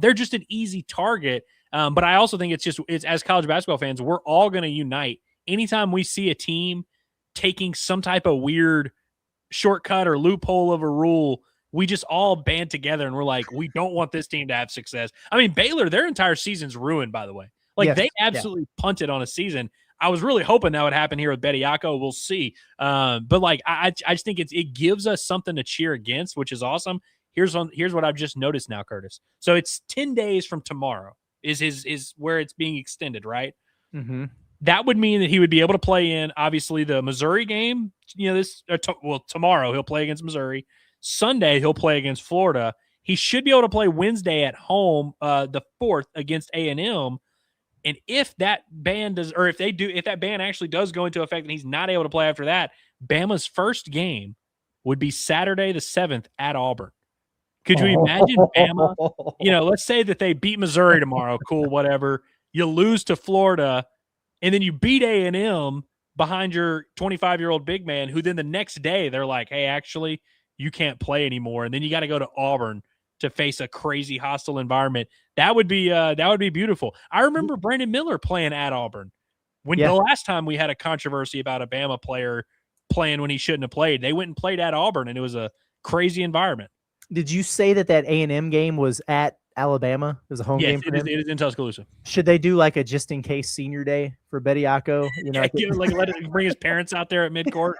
They're just an easy target. But I also think it's as college basketball fans, we're all going to unite. Anytime we see a team taking some type of weird shortcut or loophole of a rule, we just all band together and we're like, we don't want this team to have success. I mean, Baylor, their entire season's ruined, by the way. Like, yes, they absolutely punted on a season. I was really hoping that would happen here with Bediako. We'll see. But like, I just think it gives us something to cheer against, which is awesome. Here's what I've just noticed now, Curtis. So it's 10 days from tomorrow is where it's being extended, right? Mm-hmm. That would mean that he would be able to play in, obviously, the Missouri game. Tomorrow he'll play against Missouri. Sunday he'll play against Florida. He should be able to play Wednesday at home, the 4th against A&M. And if that ban if that ban actually does go into effect and he's not able to play after that, Bama's first game would be Saturday the 7th at Auburn. Could you imagine Bama? Let's say that they beat Missouri tomorrow. Cool, whatever. You lose to Florida, and then you beat A&M behind your 25-year-old big man, who then the next day they're like, hey, actually, you can't play anymore. And then you got to go to Auburn to face a crazy hostile environment. That would be beautiful. I remember Brandon Miller playing at Auburn the last time we had a controversy about a Bama player playing when he shouldn't have played. They went and played at Auburn, and it was a crazy environment. Did you say that A&M game was at Alabama? It was a home game for them? It is in Tuscaloosa. Should they do like a just in case senior day for Bediako? Let him bring his parents out there at midcourt.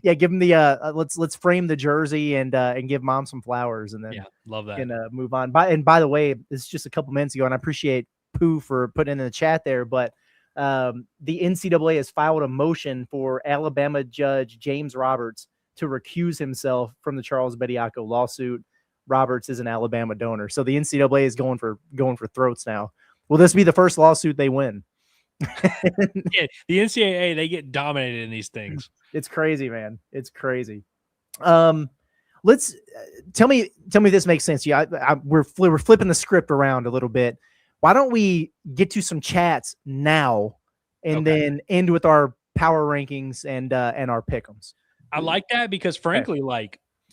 Yeah, give him the let's frame the jersey and give mom some flowers, and then love that. And move on. By the way, this is just a couple minutes ago, and I appreciate Pooh for putting in the chat there. But the NCAA has filed a motion for Alabama judge James Roberts to recuse himself from the Charles Bediako lawsuit. Roberts is an Alabama donor, so the NCAA is going for throats now. Will this be the first lawsuit they win? Yeah, the NCAA, they get dominated in these things. It's crazy, man. It's crazy. Let's tell me if this makes sense. Yeah, we're flipping the script around a little bit. Why don't we get to some chats now and then end with our power rankings and our pick'ems? I like that because, frankly,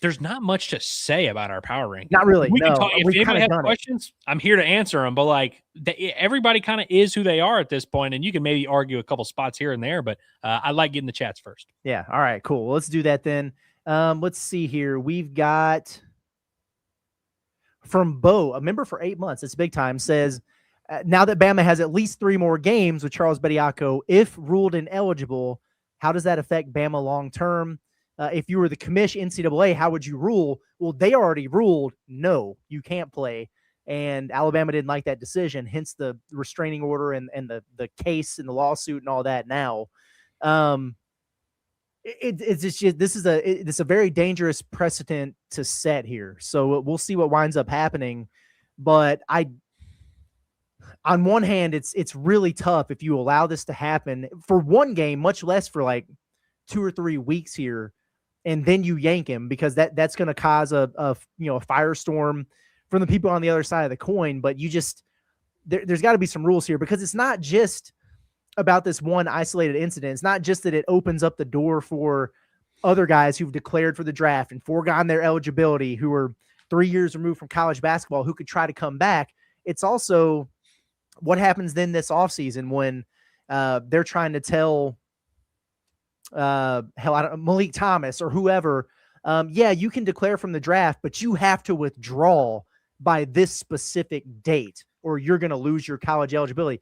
there's not much to say about our power rankings. Not really. If anybody has questions, I'm here to answer them. But everybody kind of is who they are at this point, and you can maybe argue a couple spots here and there. But I like getting the chats first. Yeah. All right. Cool. Well, let's do that then. Let's see here. We've got from Bo, a member for 8 months. It's big time. Says now that Bama has at least 3 more games with Charles Bediako, if ruled ineligible, how does that affect Bama long term? If you were the commission NCAA, how would you rule? Well, they already ruled, no, you can't play. And Alabama didn't like that decision, hence the restraining order and the case and the lawsuit and all that now. This is a very dangerous precedent to set here. So we'll see what winds up happening. But on one hand, it's really tough if you allow this to happen for one game, much less for 2 or 3 weeks here. And then you yank him because that's going to cause a firestorm from the people on the other side of the coin. But there's got to be some rules here because it's not just about this one isolated incident. It's not just that it opens up the door for other guys who've declared for the draft and foregone their eligibility, who are 3 years removed from college basketball, who could try to come back. It's also what happens then this offseason when they're trying to tell Malik Thomas or whoever, yeah, you can declare from the draft, but you have to withdraw by this specific date or you're going to lose your college eligibility.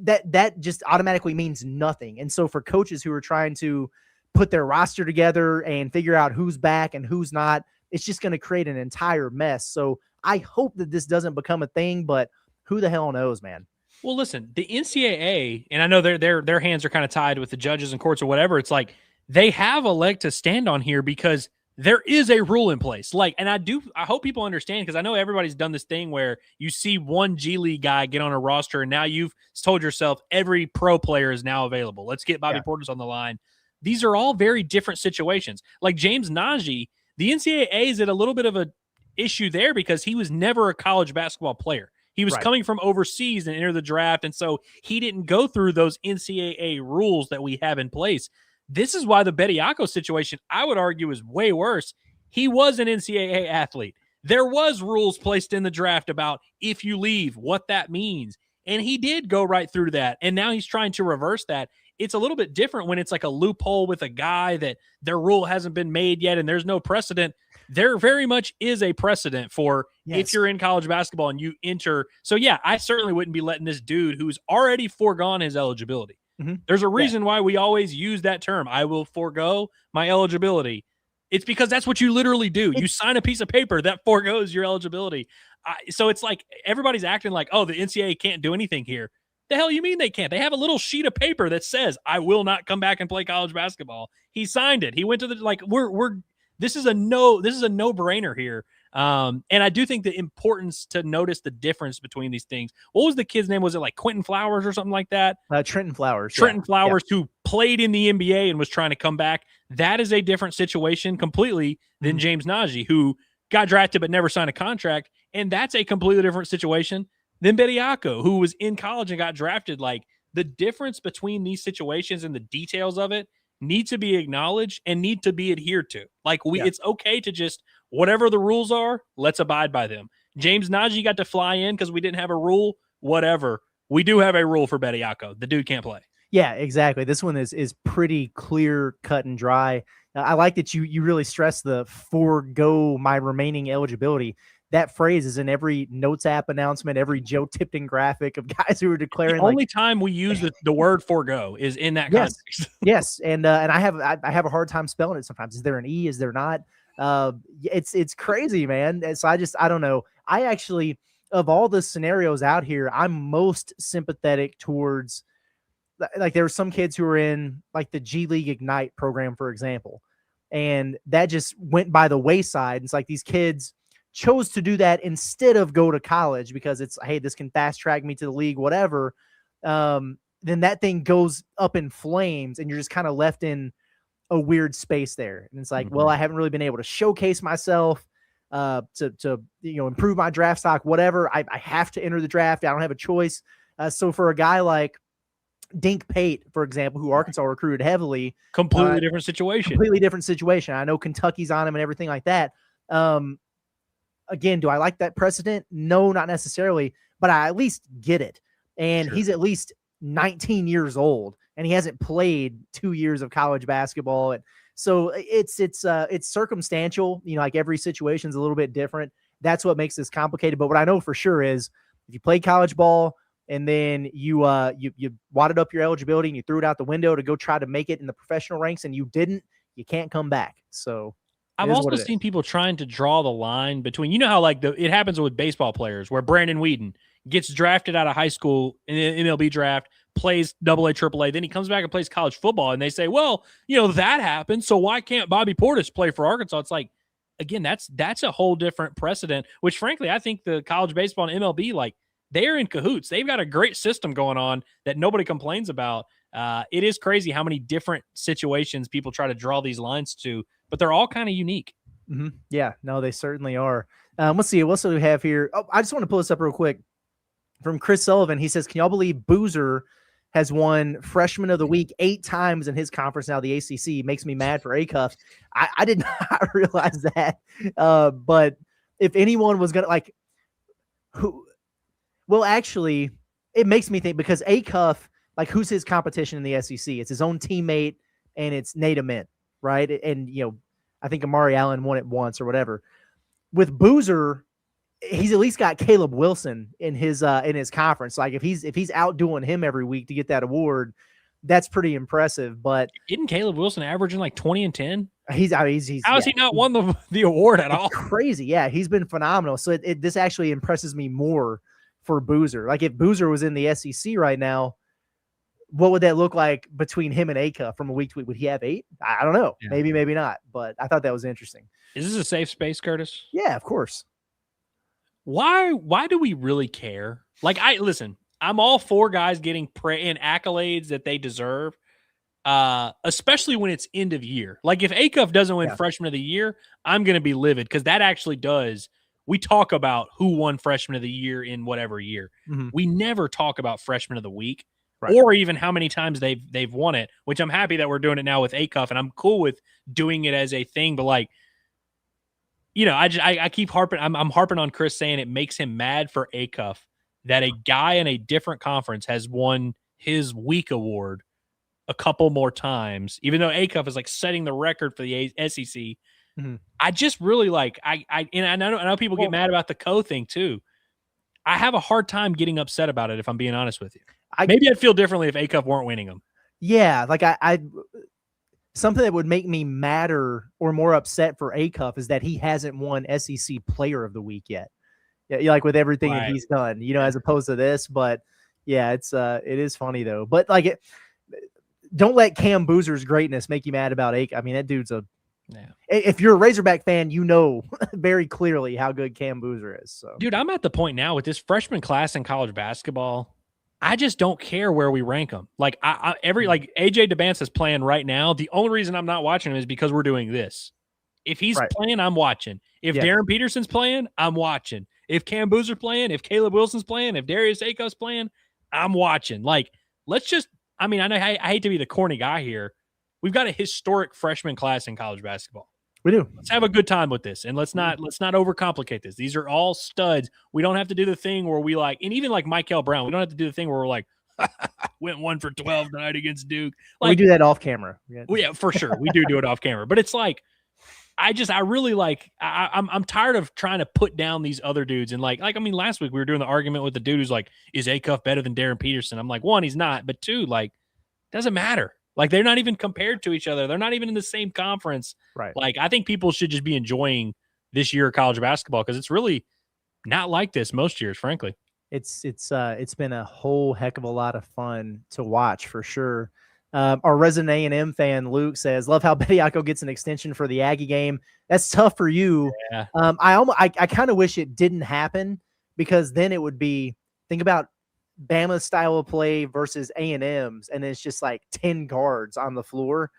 That just automatically means nothing. And so for coaches who are trying to put their roster together and figure out who's back and who's not, it's just going to create an entire mess. So I hope that this doesn't become a thing, but who the hell knows, man? Well, listen, the NCAA, and I know their hands are kind of tied with the judges and courts or whatever. It's like they have a leg to stand on here because there is a rule in place. Like, and I hope people understand, because I know everybody's done this thing where you see one G League guy get on a roster and now you've told yourself every pro player is now available. Let's get Bobby Portis on the line. These are all very different situations. Like James Najee, the NCAA is at a little bit of a issue there because he was never a college basketball player. He was coming from overseas and entered the draft, and so he didn't go through those NCAA rules that we have in place. This is why the Bediako situation, I would argue, is way worse. He was an NCAA athlete. There was rules placed in the draft about if you leave, what that means. And he did go right through that, and now he's trying to reverse that. It's a little bit different when it's like a loophole with a guy that their rule hasn't been made yet and there's no precedent. There very much is a precedent for if you're in college basketball and you enter. So, yeah, I certainly wouldn't be letting this dude who's already foregone his eligibility. There's a reason why we always use that term. I will forego my eligibility. It's because that's what you literally do. You sign a piece of paper that foregoes your eligibility. So it's like everybody's acting like, oh, the NCAA can't do anything here. The hell you mean they can't? They have a little sheet of paper that says, I will not come back and play college basketball. He signed it. He went to the, this is a no-brainer here. And I do think the importance to notice the difference between these things. What was the kid's name? Was it like Quentin Flowers or something like that? Trenton Flowers. Trenton Flowers, who played in the NBA and was trying to come back. That is a different situation completely than James Najee, who got drafted but never signed a contract. And that's a completely different situation than Bediako, who was in college and got drafted. Like, the difference between these situations and the details of it need to be acknowledged and need to be adhered to. Like, it's okay to just, whatever the rules are, let's abide by them. James Najee got to fly in because we didn't have a rule. Whatever. We do have a rule for Bediako. The dude can't play. Yeah, exactly. This one is pretty clear, cut and dry. I like that you really stress the forego my remaining eligibility. That phrase is in every Notes app announcement, every Joe Tipton graphic of guys who are declaring. The only time we use the word forego is in that context. Yes, and I have a hard time spelling it sometimes. Is there an E? Is there not? It's crazy, man. And so I don't know. I actually, of all the scenarios out here, I'm most sympathetic towards, like, there were some kids who were in like the G League Ignite program, for example, and that just went by the wayside. It's like these kids chose to do that instead of go to college because it's, hey, this can fast track me to the league, whatever. Then that thing goes up in flames and you're just kind of left in a weird space there. And it's like, well, I haven't really been able to showcase myself to improve my draft stock, whatever. I have to enter the draft. I don't have a choice. So for a guy like Dink Pate, for example, who Arkansas recruited heavily, completely different situation. I know Kentucky's on him and everything like that. Again, do I like that precedent? No, not necessarily, but I at least get it. And he's at least 19 years old and he hasn't played 2 years of college basketball. And so it's circumstantial, like every situation is a little bit different. That's what makes this complicated. But what I know for sure is if you played college ball and then you wadded up your eligibility and you threw it out the window to go try to make it in the professional ranks and you didn't, you can't come back. So I've also seen people trying to draw the line between, how like it happens with baseball players where Brandon Whedon gets drafted out of high school in the MLB draft, plays AA, AAA, then he comes back and plays college football and they say, well, that happened, so why can't Bobby Portis play for Arkansas? It's like, again, that's a whole different precedent, which frankly, I think the college baseball and MLB, like, they're in cahoots. They've got a great system going on that nobody complains about. It is crazy how many different situations people try to draw these lines to, but they're all kind of unique. Yeah, no, they certainly are. Let's see. What else do we have here? Oh, I just want to pull this up real quick from Chris Sullivan. He says, can y'all believe Boozer has won Freshman of the Week 8 times in his conference. Now the ACC makes me mad for Acuff. I did not realize that. But if anyone was gonna actually, it makes me think because Acuff, who's his competition in the SEC? It's his own teammate, and it's Nate Ament, right? And I think Amari Allen won it once or whatever. With Boozer, he's at least got Caleb Wilson in his conference. Like if he's outdoing him every week to get that award, that's pretty impressive. But isn't Caleb Wilson averaging like 20 and 10? He's how has he not won the award at all? Crazy. Yeah, he's been phenomenal. So this actually impresses me more for Boozer. Like if Boozer was in the SEC right now, what would that look like between him and Acuff from a week to week? Would he have 8? I don't know. Yeah. Maybe not. But I thought that was interesting. Is this a safe space, Curtis? Yeah, of course. Why do we really care? Listen, I'm all for guys getting and accolades that they deserve, especially when it's end of year. Like if Acuff doesn't win Freshman of the Year, I'm going to be livid because that actually does. We talk about who won Freshman of the Year in whatever year. Mm-hmm. We never talk about Freshman of the Week or even how many times they've won it, which I'm happy that we're doing it now with Acuff, and I'm cool with doing it as a thing. But I keep harping. I'm harping on Chris saying it makes him mad for Acuff that a guy in a different conference has won his week award a couple more times, even though Acuff is setting the record for the SEC. Mm-hmm. I just really I know people get mad about the co thing too. I have a hard time getting upset about it if I'm being honest with you. Maybe I'd feel differently if Acuff weren't winning them. Yeah, something that would make me madder or more upset for Acuff is that he hasn't won SEC Player of the Week yet. Yeah, with everything that he's done, as opposed to this. But yeah, it is funny though. But don't let Cam Boozer's greatness make you mad about Acuff. I mean, that dude's if you're a Razorback fan, very clearly how good Cam Boozer is. So, dude, I'm at the point now with this freshman class in college basketball. I just don't care where we rank them. AJ DeBance is playing right now. The only reason I'm not watching him is because we're doing this. If he's playing, I'm watching. If Darren Peterson's playing, I'm watching. If Cam Boozer's playing, if Caleb Wilson's playing, if Darius Acuff's playing, I'm watching. Let's just. I mean, I know I hate to be the corny guy here. We've got a historic freshman class in college basketball. We do. Let's have a good time with this, and let's not overcomplicate this. These are all studs. We don't have to do the thing where we and even Michael Brown, we don't have to do the thing where we're went 1 for 12 tonight against Duke. We do that off camera. Yeah, for sure. We do it off camera, but it's I'm tired of trying to put down these other dudes. And last week we were doing the argument with the dude who's is Acuff better than Darren Peterson? I'm one, he's not, but two, doesn't matter. They're not even compared to each other. They're not even in the same conference. Right. I think people should just be enjoying this year of college basketball because it's really not like this most years, frankly. It's been a whole heck of a lot of fun to watch for sure. Our resident A&M fan, Luke, says, love how Bediako gets an extension for the Aggie game. That's tough for you. Yeah. I kind of wish it didn't happen because then it would be, think about Bama's style of play versus A&M's, and it's just 10 guards on the floor.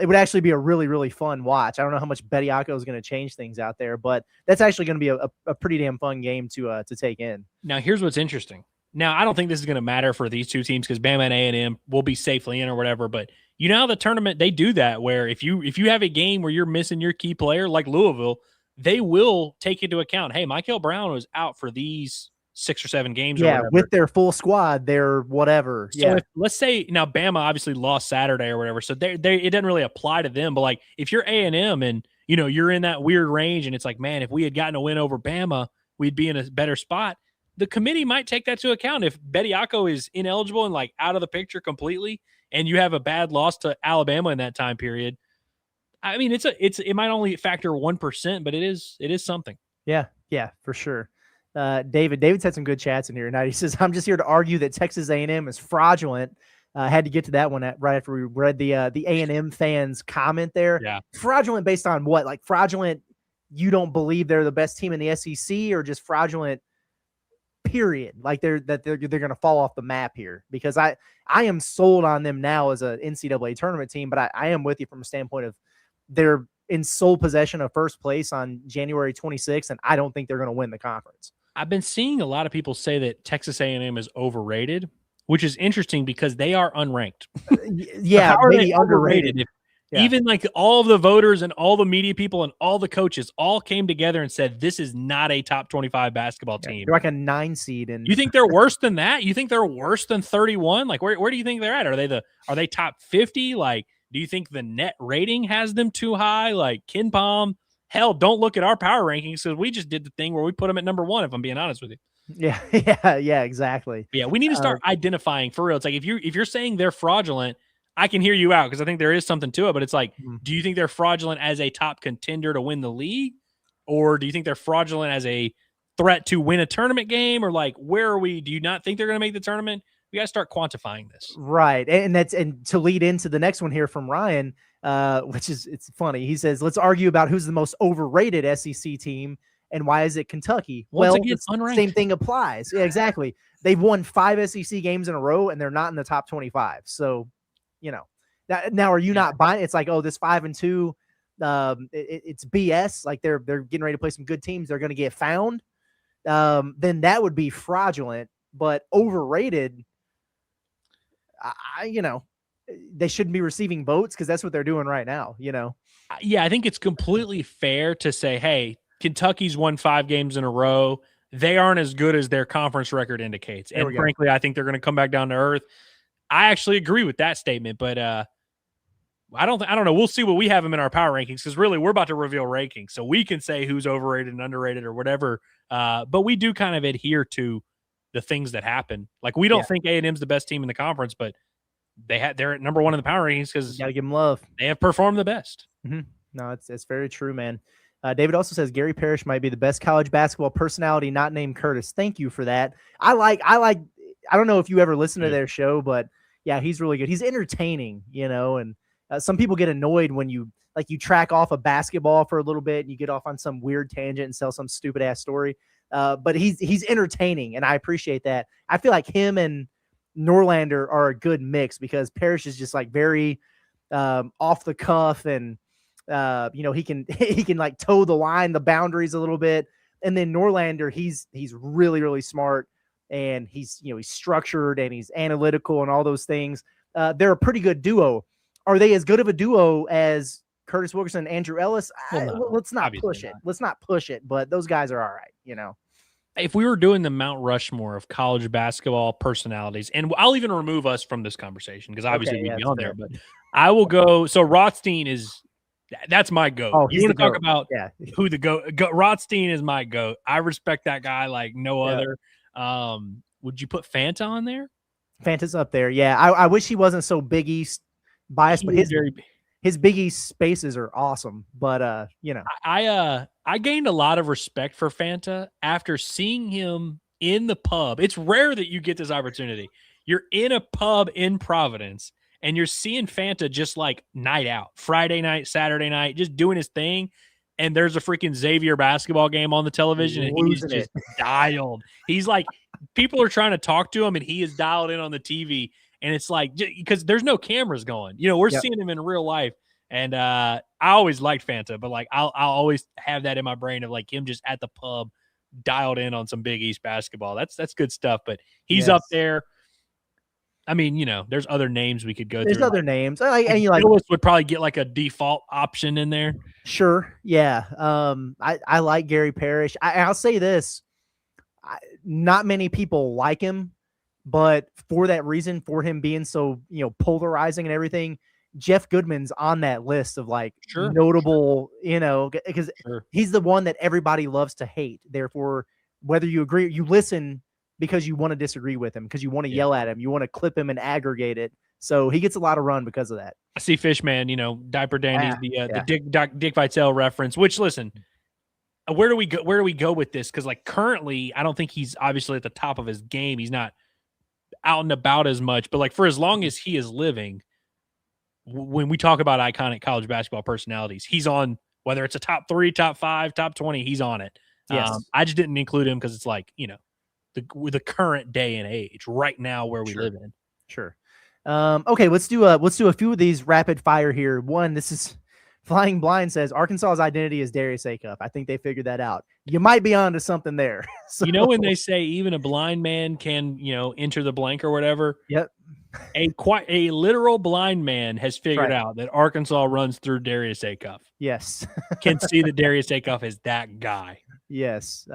It would actually be a really, really fun watch. I don't know how much Bediako is going to change things out there, but that's actually going to be a pretty damn fun game to take in. Now, here's what's interesting. Now, I don't think this is going to matter for these two teams because Bama and A&M will be safely in or whatever, but how the tournament, they do that where if you have a game where you're missing your key player like Louisville, they will take into account, hey, Michael Brown was out for these 6 or 7 games. Yeah, with their full squad, they're whatever. So let's say now Bama obviously lost Saturday or whatever, so it doesn't really apply to them. But if you're A&M and you're in that weird range, and it's man, if we had gotten a win over Bama, we'd be in a better spot. The committee might take that to account if Bediako is ineligible and out of the picture completely, and you have a bad loss to Alabama in that time period. I mean, it might only factor 1%, but it is something. Yeah, for sure. David's had some good chats in here tonight. He says, I'm just here to argue that Texas A&M is fraudulent. Had to get to that one right after we read the A&M fans comment there. Yeah. Fraudulent based on what? Fraudulent, you don't believe they're the best team in the SEC, or just fraudulent period? They're going to fall off the map here, because I am sold on them now as a NCAA tournament team, but I am with you from a standpoint of they're in sole possession of first place on January 26th, and I don't think they're going to win the conference. I've been seeing a lot of people say that Texas A&M is overrated, which is interesting because they are unranked. Yeah, How are maybe they overrated? Yeah. Even like all of the voters and all the media people and all the coaches all came together and said, this is not a top 25 basketball team. They're like a 9 seed. And you think they're worse than that? You think they're worse than 31? Like, where do you think they're at? Are they top 50? Like, do you think the net rating has them too high? Like Ken Palm, hell, don't look at our power rankings because we just did the thing where we put them at number 1, if I'm being honest with you. Yeah, exactly. Yeah, we need to start identifying for real. It's like if you're saying they're fraudulent, I can hear you out because I think there is something to it. But it's like, do you think they're fraudulent as a top contender to win the league, or do you think they're fraudulent as a threat to win a tournament game, or like where are we? Do you not think they're going to make the tournament? We got to start quantifying this, right? And to lead into the next one here from Ryan, which is it's funny. He says, "Let's argue about who's the most overrated SEC team." And why is it Kentucky? Once again, unranked. Same thing applies. Yeah, exactly. They've won 5 SEC games in a row, and they're not in the top 25. So, now are you not buying? It's like, oh, this 5-2, it's BS. Like they're getting ready to play some good teams. They're going to get found. Then that would be fraudulent, but overrated. They shouldn't be receiving votes because that's what they're doing right now. Yeah, I think it's completely fair to say, hey, Kentucky's won 5 games in a row. They aren't as good as their conference record indicates. And frankly, I think they're going to come back down to earth. I actually agree with that statement, but I don't know. We'll see what we have them in our power rankings because really we're about to reveal rankings. So we can say who's overrated and underrated or whatever. But we do kind of adhere to the things that happen. Like we don't think A&M's the best team in the conference, but they're at number 1 in the power rankings because you got to give them love. They have performed the best. Mm-hmm. No, it's very true, man. David also says Gary Parrish might be the best college basketball personality not named Curtis. Thank you for that. I don't know if you ever listen to their show, but yeah, he's really good. He's entertaining, and some people get annoyed when you track off a basketball for a little bit and you get off on some weird tangent and sell some stupid ass story. But he's entertaining, and I appreciate that. I feel like him and Norlander are a good mix because Parrish is just like very off the cuff and he can like toe the line, the boundaries a little bit. And then Norlander, he's really, really smart and he's structured and he's analytical and all those things. They're a pretty good duo. Are they as good of a duo as Curtis Wilkerson and Andrew Ellis? Let's not push it. Let's not push it, but those guys are all right. If we were doing the Mount Rushmore of college basketball personalities, and I'll even remove us from this conversation because obviously we'd be on there, but I will go. So Rothstein that's my GOAT. Oh, you want to talk about who the GOAT? Rothstein is my GOAT. I respect that guy like no other. Would you put Fanta on there? Fanta's up there. Yeah. I wish he wasn't so Big East biased, but his Big East spaces are awesome. But I gained a lot of respect for Fanta after seeing him in the pub. It's rare that you get this opportunity. You're in a pub in Providence and you're seeing Fanta just like night out, Friday night, Saturday night, just doing his thing. And there's a freaking Xavier basketball game on the television and he's just dialed. He's like, people are trying to talk to him and he is dialed in on the TV. And it's like, because there's no cameras going, we're seeing him in real life. And I always liked Fanta, but like, I'll always have that in my brain of like him just at the pub dialed in on some Big East basketball. That's good stuff, but he's up there. I mean, there's other names we could go through. There's other names. And you Willis would probably get like a default option in there. Sure. Yeah. I like Gary Parrish. I'll say this. Not many people like him, but for that reason, for him being so, polarizing and everything, Jeff Goodman's on that list of like notable, because he's the one that everybody loves to hate. Therefore, whether you agree, you listen because you want to disagree with him, because you want to yell at him, you want to clip him and aggregate it. So he gets a lot of run because of that. I see Fishman, Diaper Dandy's the Dick Vitale reference, which listen, where do we go with this? Because like currently, I don't think he's obviously at the top of his game. He's not out and about as much, but like for as long as he is living, when we talk about iconic college basketball personalities, he's on, whether it's a top 3, top 5, top 20, he's on it. Yes. I just didn't include him because it's like, the current day and age right now where we live in. Sure. Okay, let's do a few of these rapid fire here. One, this is Flying Blind says Arkansas's identity is Darius Acuff. I think they figured that out. You might be onto something there. So, You know when they say even a blind man can, enter the blank or whatever? Yep. A literal blind man has figured Right. out that Arkansas runs through Darius Acuff. Yes. Can see that Darius Acuff is that guy. Yes.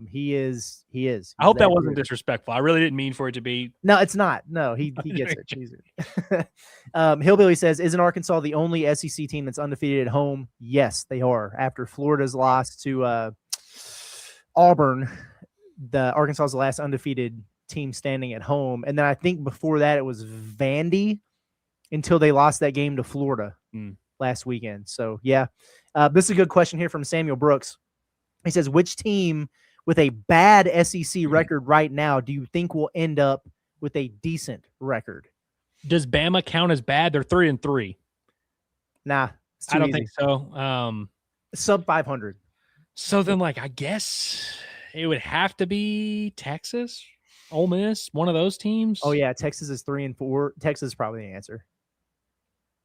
He is. He's I hope that wasn't good. disrespectful. I really didn't mean for it to be. No, it's not. No, he gets it. He's it. Hillbilly says, isn't Arkansas the only SEC team that's undefeated at home? Yes, they are. After Florida's loss to Auburn, the Arkansas is the last undefeated team standing at home. And then I think before that it was Vandy until they lost that game to Florida last weekend. So, yeah, this is a good question here from Samuel Brooks. He says, which team with a bad SEC record right now do you think will end up with a decent record? Does Bama count as bad? They're 3-3. Nah, it's too I don't easy. think so. Sub 500. So then, I guess it would have to be Texas, Ole Miss, one of those teams. Oh yeah, Texas is 3-4. Texas is probably the answer.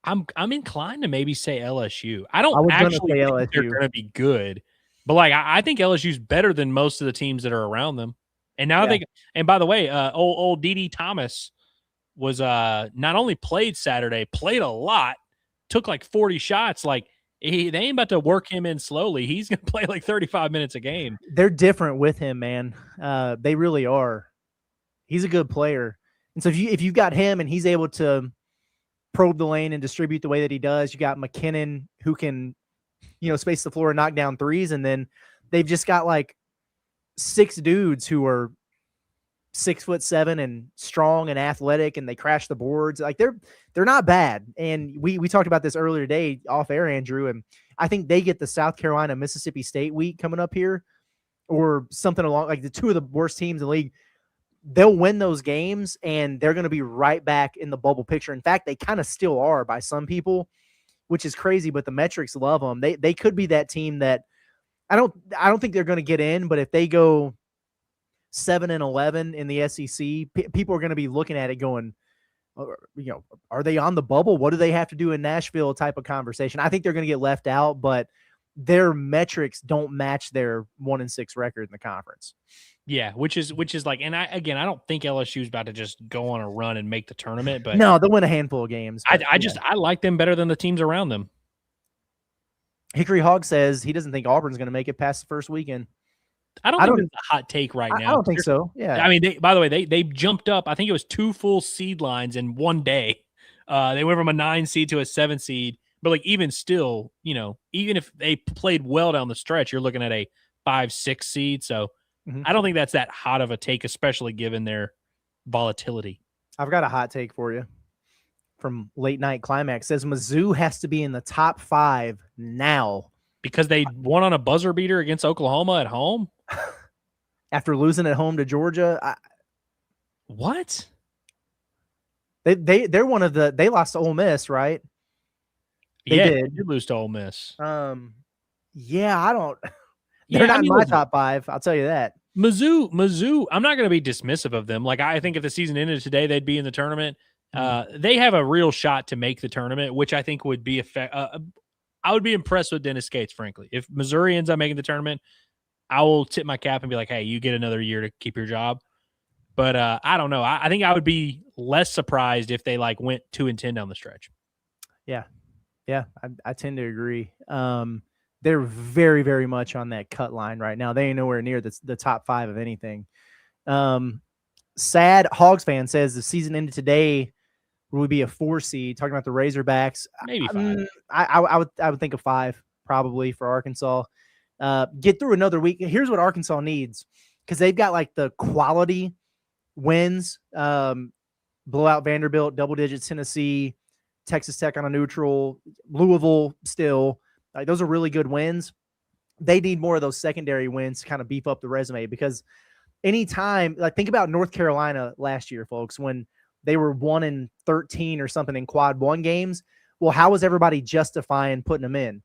I'm inclined to maybe say LSU. I don't was gonna actually say think LSU. they're going to be good, but I think LSU's better than most of the teams that are around them. And now and by the way, old D.D. Thomas was not only played Saturday, played a lot, took 40 shots. They ain't about to work him in slowly. He's going to play 35 minutes a game. They're different with him, man. They really are. He's a good player. And so if you've got him and he's able to probe the lane and distribute the way that he does, you got McKinnon who can, space the floor and knock down threes. And then they've just got 6 dudes who are 6'7" and strong and athletic, and they crash the boards. They're not bad. And we talked about this earlier today off air, Andrew, and I think they get the South Carolina Mississippi State week coming up here, or something along the 2 of the worst teams in the league. They'll win those games and they're going to be right back in the bubble picture. In fact, they kind of still are by some people, which is crazy, but the metrics love them. They could be that team that I don't think they're going to get in, but if they go 7-11 in the SEC, people are going to be looking at it going, are they on the bubble? What do they have to do in Nashville type of conversation? I think they're going to get left out, but their metrics don't match their 1-6 record in the conference. Yeah, which is and I don't think LSU is about to just go on a run and make the tournament, but no, they'll win a handful of games. I like them better than the teams around them. Hickory Hog says he doesn't think Auburn's going to make it past the first weekend. I don't think it's a hot take right now. I don't think so. Yeah. I mean, by the way, they jumped up. I think it was 2 full seed lines in one day. They went from a 9 seed to a 7 seed. But even still, even if they played well down the stretch, you're looking at a 5-6 seed. So I don't think that's that hot of a take, especially given their volatility. I've got a hot take for you from Late Night Climax. Says Mizzou has to be in the top 5 now. Because they won on a buzzer beater against Oklahoma at home? After losing at home to Georgia. What? They're one of they lost to Ole Miss, right? They did lose to Ole Miss. Yeah, I don't. They're not in my top 5. I'll tell you that. Mizzou. I'm not going to be dismissive of them. I think if the season ended today, they'd be in the tournament. They have a real shot to make the tournament, which I think would be I would be impressed with Dennis Gates, frankly. If Missouri ends up making the tournament, I will tip my cap and be like, hey, you get another year to keep your job. But I don't know. I think I would be less surprised if they went 2-10 down the stretch. Yeah. Yeah, I tend to agree. They're very, very much on that cut line right now. They ain't nowhere near the top 5 of anything. Sad Hogs fan says the season ended today, would be a 4 seed. Talking about the Razorbacks, maybe 5. I would think a 5 probably for Arkansas. Get through another week. Here's what Arkansas needs, because they've got the quality wins. Blowout Vanderbilt, double digits Tennessee, Texas Tech on a neutral, Louisville still. Those are really good wins. They need more of those secondary wins to kind of beef up the resume, because anytime, think about North Carolina last year, folks, when they were 1-13 or something in quad 1 games. Well, how was everybody justifying putting them in?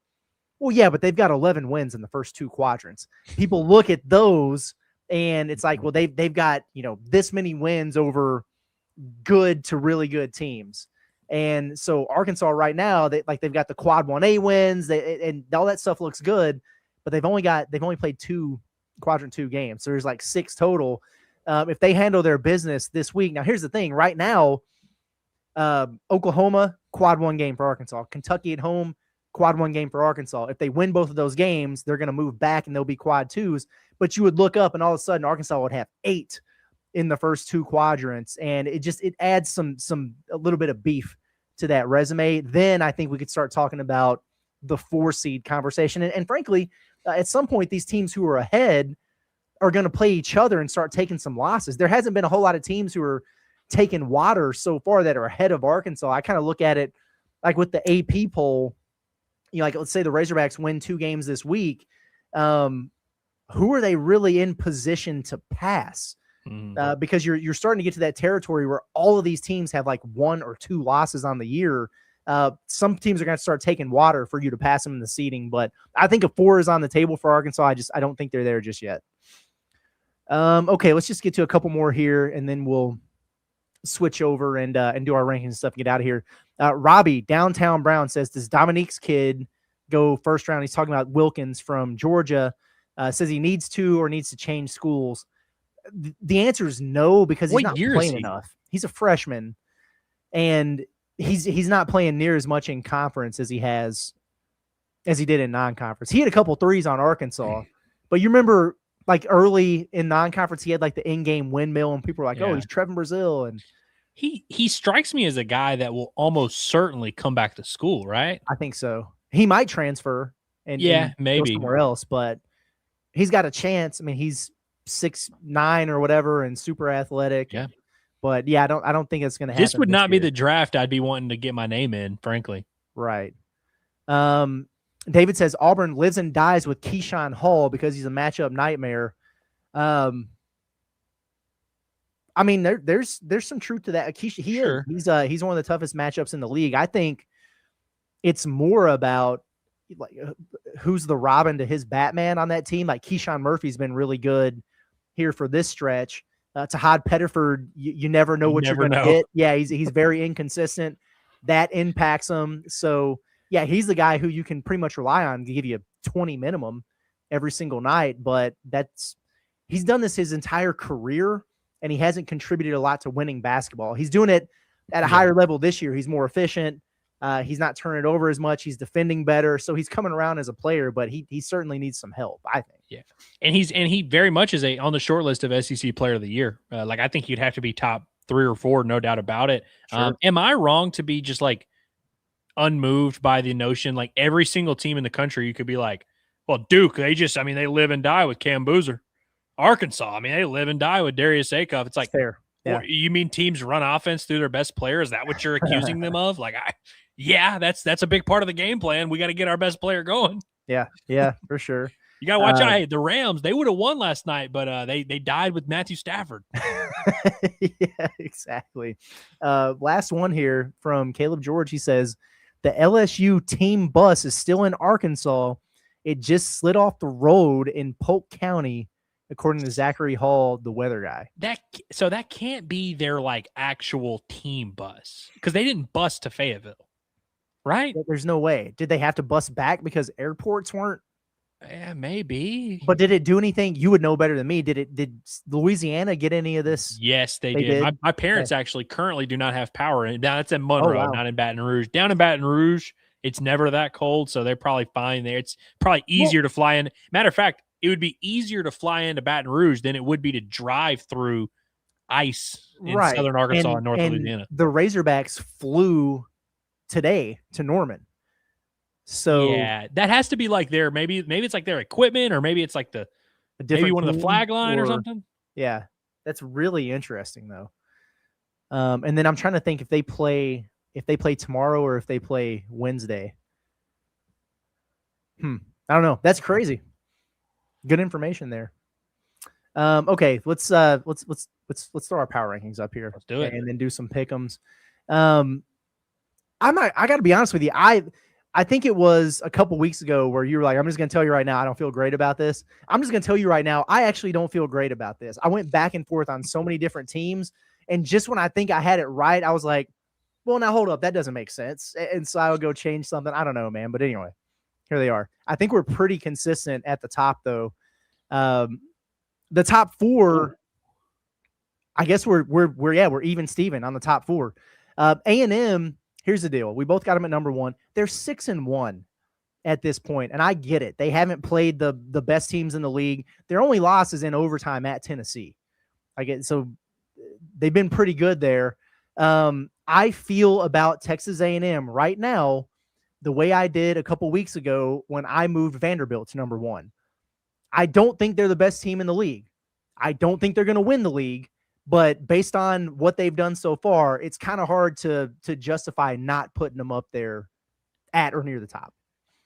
Well, yeah, but they've got 11 wins in the first 2 quadrants. People look at those and it's well, they've got, this many wins over good to really good teams. And so Arkansas right now, they've got the quad 1A wins, and all that stuff looks good, but they've only played 2 quadrant 2 games. So there's like 6 total. If they handle their business this week, now here's the thing: right now, Oklahoma quad 1 game for Arkansas, Kentucky at home quad 1 game for Arkansas. If they win both of those games, they're going to move back and they'll be quad 2s. But you would look up and all of a sudden Arkansas would have 8 in the first 2 quadrants, and it adds a little bit of beef to that resume. Then I think we could start talking about the 4 seed conversation. And frankly, at some point, these teams who are ahead are going to play each other and start taking some losses. There hasn't been a whole lot of teams who are taking water so far that are ahead of Arkansas. I kind of look at it like with the AP poll, like let's say the Razorbacks win 2 games this week. Who are they really in position to pass? Because you're starting to get to that territory where all of these teams have like 1 or 2 losses on the year. Some teams are going to start taking water for you to pass them in the seeding, but I think a 4 is on the table for Arkansas. I don't think they're there just yet. Okay, let's just get to a couple more here, and then we'll switch over and do our rankings and stuff and get out of here. Robbie, Downtown Brown, says, does Dominique's kid go first round? He's talking about Wilkins from Georgia. Says he needs to or needs to change schools. The answer is no, because he's not playing enough. He's a freshman, and he's not playing near as much in conference as he did in non-conference. He had a couple threes on Arkansas, but you remember like early in non-conference, he had like the in-game windmill, and people were like, "Oh, he's Trevin Brazil." And he strikes me as a guy that will almost certainly come back to school, right? I think so. He might transfer and maybe go somewhere else, but he's got a chance. I mean, he's 6'9" or whatever and super athletic. Yeah. But I don't think it's going to happen. This would not be the draft I'd be wanting to get my name in, frankly. Right. David says Auburn lives and dies with Keyshawn Hall because he's a matchup nightmare. I mean, there's some truth to that. He's one of the toughest matchups in the league. I think it's more about like who's the Robin to his Batman on that team. Like Keyshawn Murphy's been really good here for this stretch. Tahad Pettiford, you never know what you're going to get. Yeah, he's very inconsistent. That impacts him. So, yeah, he's the guy who you can pretty much rely on to give you 20 minimum every single night. But he's done this his entire career, and he hasn't contributed a lot to winning basketball. He's doing it at a higher level this year. He's more efficient. He's not turning it over as much. He's defending better. So he's coming around as a player, but he certainly needs some help, I think. Yeah. And he very much is on the short list of SEC Player of the Year. Like I think you'd have to be top 3 or 4, no doubt about it. Sure. Am I wrong to be just like unmoved by the notion like every single team in the country you could be like, well, Duke, they live and die with Cam Boozer. Arkansas, they live and die with Darius Acuff. It's like, fair. Yeah. You mean teams run offense through their best player? Is that what you're accusing them of? Like, that's a big part of the game plan. We got to get our best player going. Yeah, for sure. You got to watch out. Hey, the Rams, they would have won last night, but they died with Matthew Stafford. Yeah, exactly. Last one here from Caleb George. He says, the LSU team bus is still in Arkansas. It just slid off the road in Polk County, according to Zachary Hall, the weather guy. So that can't be their like actual team bus because they didn't bus to Fayetteville, right? There's no way. Did they have to bus back because airports weren't? Yeah, maybe. But did it do anything? You would know better than me. Did Louisiana get any of this? Yes, they did. My parents actually currently do not have power. Now that's in Monroe, not in Baton Rouge. Down in Baton Rouge, it's never that cold, so they're probably fine there. It's probably easier to fly in. Matter of fact, it would be easier to fly into Baton Rouge than it would be to drive through ice in southern Arkansas and North Louisiana. The Razorbacks flew today to Norman. So yeah, that has to be like their maybe it's like their equipment, or maybe it's like maybe one of the flag line or something. Yeah, that's really interesting though. And then I'm trying to think if they play tomorrow or if they play Wednesday. I don't know. That's crazy. Good information there. Okay, let's throw our power rankings up here. Let's do it, and then do some pick'ems. I got to be honest with you. I think it was a couple weeks ago where you were like, I'm just going to tell you right now, I don't feel great about this. I'm just going to tell you right now, I actually don't feel great about this. I went back and forth on so many different teams, and just when I think I had it right, I was like, Well, now hold up. That doesn't make sense. And so I would go change something. I don't know, man. But anyway, here they are. I think we're pretty consistent at the top, though. The top four, I guess we're even Steven on the top four. A&M, here's the deal. We both got them at number 1. They're 6-1 at this point, and I get it. They haven't played the best teams in the league. Their only loss is in overtime at Tennessee. I get so they've been pretty good there. I feel about Texas A&M right now the way I did a couple weeks ago when I moved Vanderbilt to number 1. I don't think they're the best team in the league. I don't think they're going to win the league, but based on what they've done so far, it's kind of hard to justify not putting them up there at or near the top.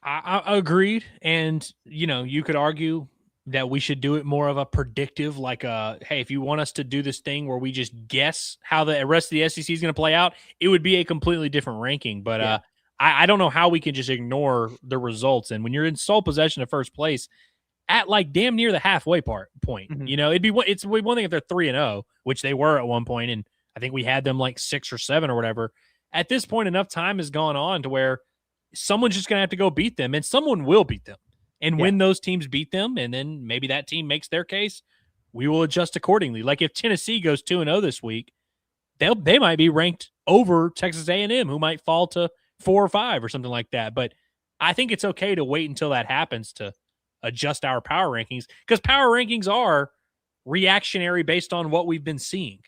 I agreed. And, you could argue that we should do it more of a predictive, like, hey, if you want us to do this thing where we just guess how the rest of the SEC is going to play out, it would be a completely different ranking. But I don't know how we can just ignore the results. And when you're in sole possession of first place at like damn near the halfway point, it's one thing if they're 3-0, which they were at one point, and I think we had them like 6 or 7 or whatever. At this point, enough time has gone on to where someone's just going to have to go beat them, and someone will beat them. And when those teams beat them, and then maybe that team makes their case, we will adjust accordingly. Like if Tennessee goes 2-0 this week, they might be ranked over Texas A&M, who might fall to 4 or 5 or something like that. But I think it's okay to wait until that happens to adjust our power rankings, because power rankings are reactionary based on what we've been seeing.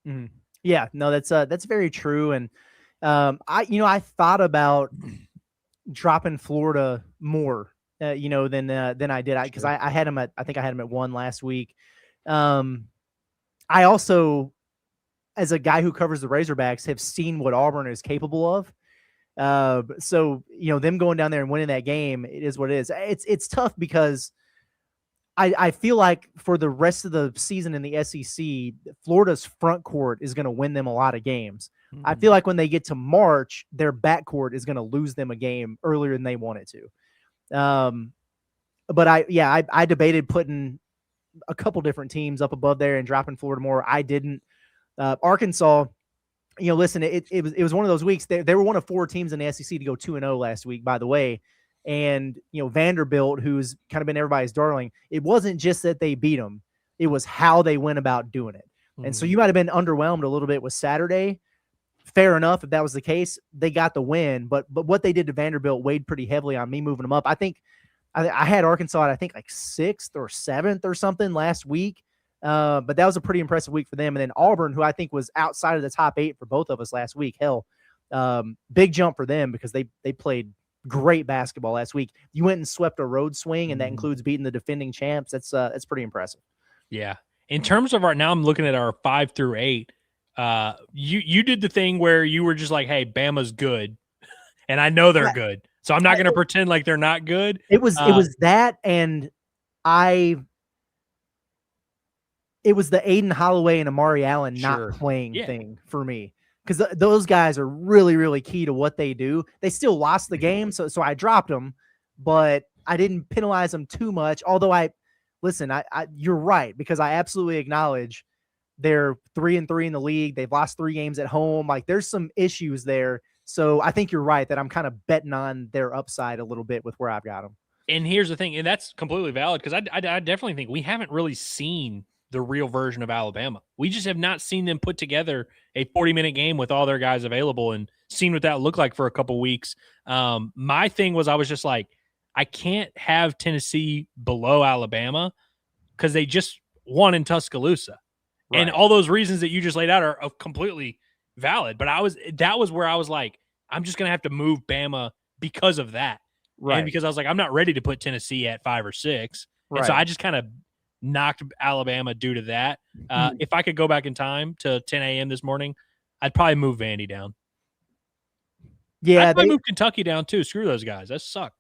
Mm-hmm. Yeah, no, that's very true. And I thought about dropping Florida more, than I did. Because I had him I think I had him at 1 last week. I also, as a guy who covers the Razorbacks, have seen what Auburn is capable of. So them going down there and winning that game, it is what it is. It's tough because I feel like for the rest of the season in the SEC, Florida's front court is going to win them a lot of games. Mm-hmm. I feel like when they get to March, their back court is going to lose them a game earlier than they wanted to. But I debated putting a couple different teams up above there and dropping Florida more. I didn't. Arkansas, listen, it was one of those weeks. They were one of 4 teams in the SEC to go 2-0 last week, by the way. And, Vanderbilt, who's kind of been everybody's darling, it wasn't just that they beat them. It was how they went about doing it. Mm-hmm. And so you might have been underwhelmed a little bit with Saturday. Fair enough. If that was the case, they got the win. But what they did to Vanderbilt weighed pretty heavily on me moving them up. I think I had Arkansas at, I think, like 6th or 7th or something last week. But that was a pretty impressive week for them. And then Auburn, who I think was outside of the top 8 for both of us last week. Hell, big jump for them because they played great basketball last week. You went and swept a road swing, and that includes beating the defending champs. That's pretty impressive. Yeah. In terms of now I'm looking at our 5 through 8. You did the thing where you were just like, hey, Bama's good. And I know they're good. So I'm not going to pretend like they're not good. It was that, and it was the Aiden Holloway and Amari Allen not playing thing for me. Because those guys are really, really key to what they do. They still lost the game, so I dropped them, but I didn't penalize them too much. Although you're right, because I absolutely acknowledge they're 3-3 in the league. They've lost 3 games at home. Like there's some issues there. So I think you're right that I'm kind of betting on their upside a little bit with where I've got them. And here's the thing, and that's completely valid, because I definitely think we haven't really seen the real version of Alabama. We just have not seen them put together a 40-minute game with all their guys available and seen what that looked like for a couple weeks. My thing was I was just like, I can't have Tennessee below Alabama because they just won in Tuscaloosa. Right. And all those reasons that you just laid out are completely valid. But that was where I was like, I'm just going to have to move Bama because of that. Right. And because I was like, I'm not ready to put Tennessee at 5 or 6. Right. And so I just kind of knocked Alabama due to that. If I could go back in time to 10 a.m. this morning, I'd probably move Vandy down. Yeah, I'd probably move Kentucky down too. Screw those guys. That suck.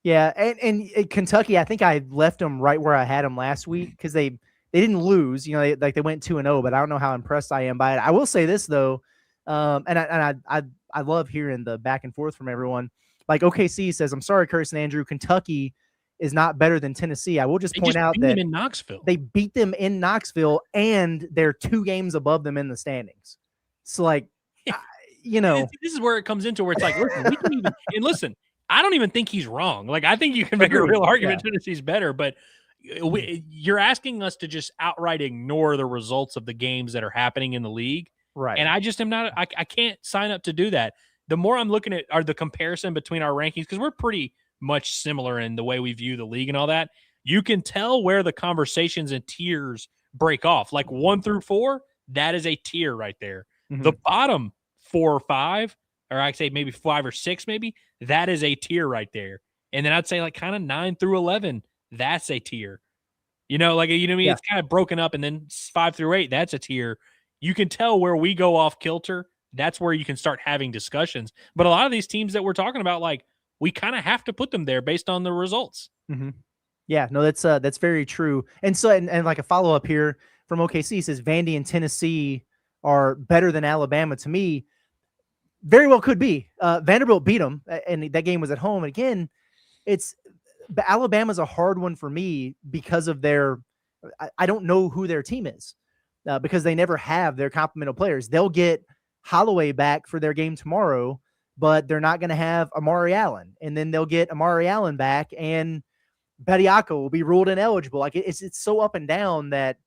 Yeah, and Kentucky, I think I left them right where I had them last week because they didn't lose. They went 2-0, but I don't know how impressed I am by it. I will say this though, and I love hearing the back and forth from everyone. Like OKC says, I'm sorry, Curtis and Andrew, Kentucky is not better than Tennessee. I will just point out that them in Knoxville. They beat them in Knoxville, and they're 2 games above them in the standings. So, like, this is where it comes into where it's like, listen, we can even, and listen, I don't even think he's wrong. Like, I think you can make a real argument Tennessee's better, but you're asking us to just outright ignore the results of the games that are happening in the league. Right. And I just am not, I can't sign up to do that. The more I'm looking at the comparison between our rankings, because we're pretty much similar in the way we view the league and all that, you can tell where the conversations and tiers break off. Like 1 through 4, that is a tier right there. Mm-hmm. The bottom 4 or 5, or I'd say maybe 5 or 6, maybe, that is a tier right there. And then I'd say like kind of 9 through 11, that's a tier. Like, what I mean? Yeah. It's kind of broken up, and then 5 through 8, that's a tier. You can tell where we go off kilter. That's where you can start having discussions. But a lot of these teams that we're talking about, like, we kind of have to put them there based on the results. Mm-hmm. Yeah, no, that's very true. And so, and like a follow up here from OKC says Vandy and Tennessee are better than Alabama. To me, very well could be. Vanderbilt beat them, and that game was at home. And again, Alabama's a hard one for me because of I don't know who their team is because they never have their complement of players. They'll get Holloway back for their game tomorrow, but they're not going to have Amari Allen. And then they'll get Amari Allen back, and Bediako will be ruled ineligible. Like it's so up and down that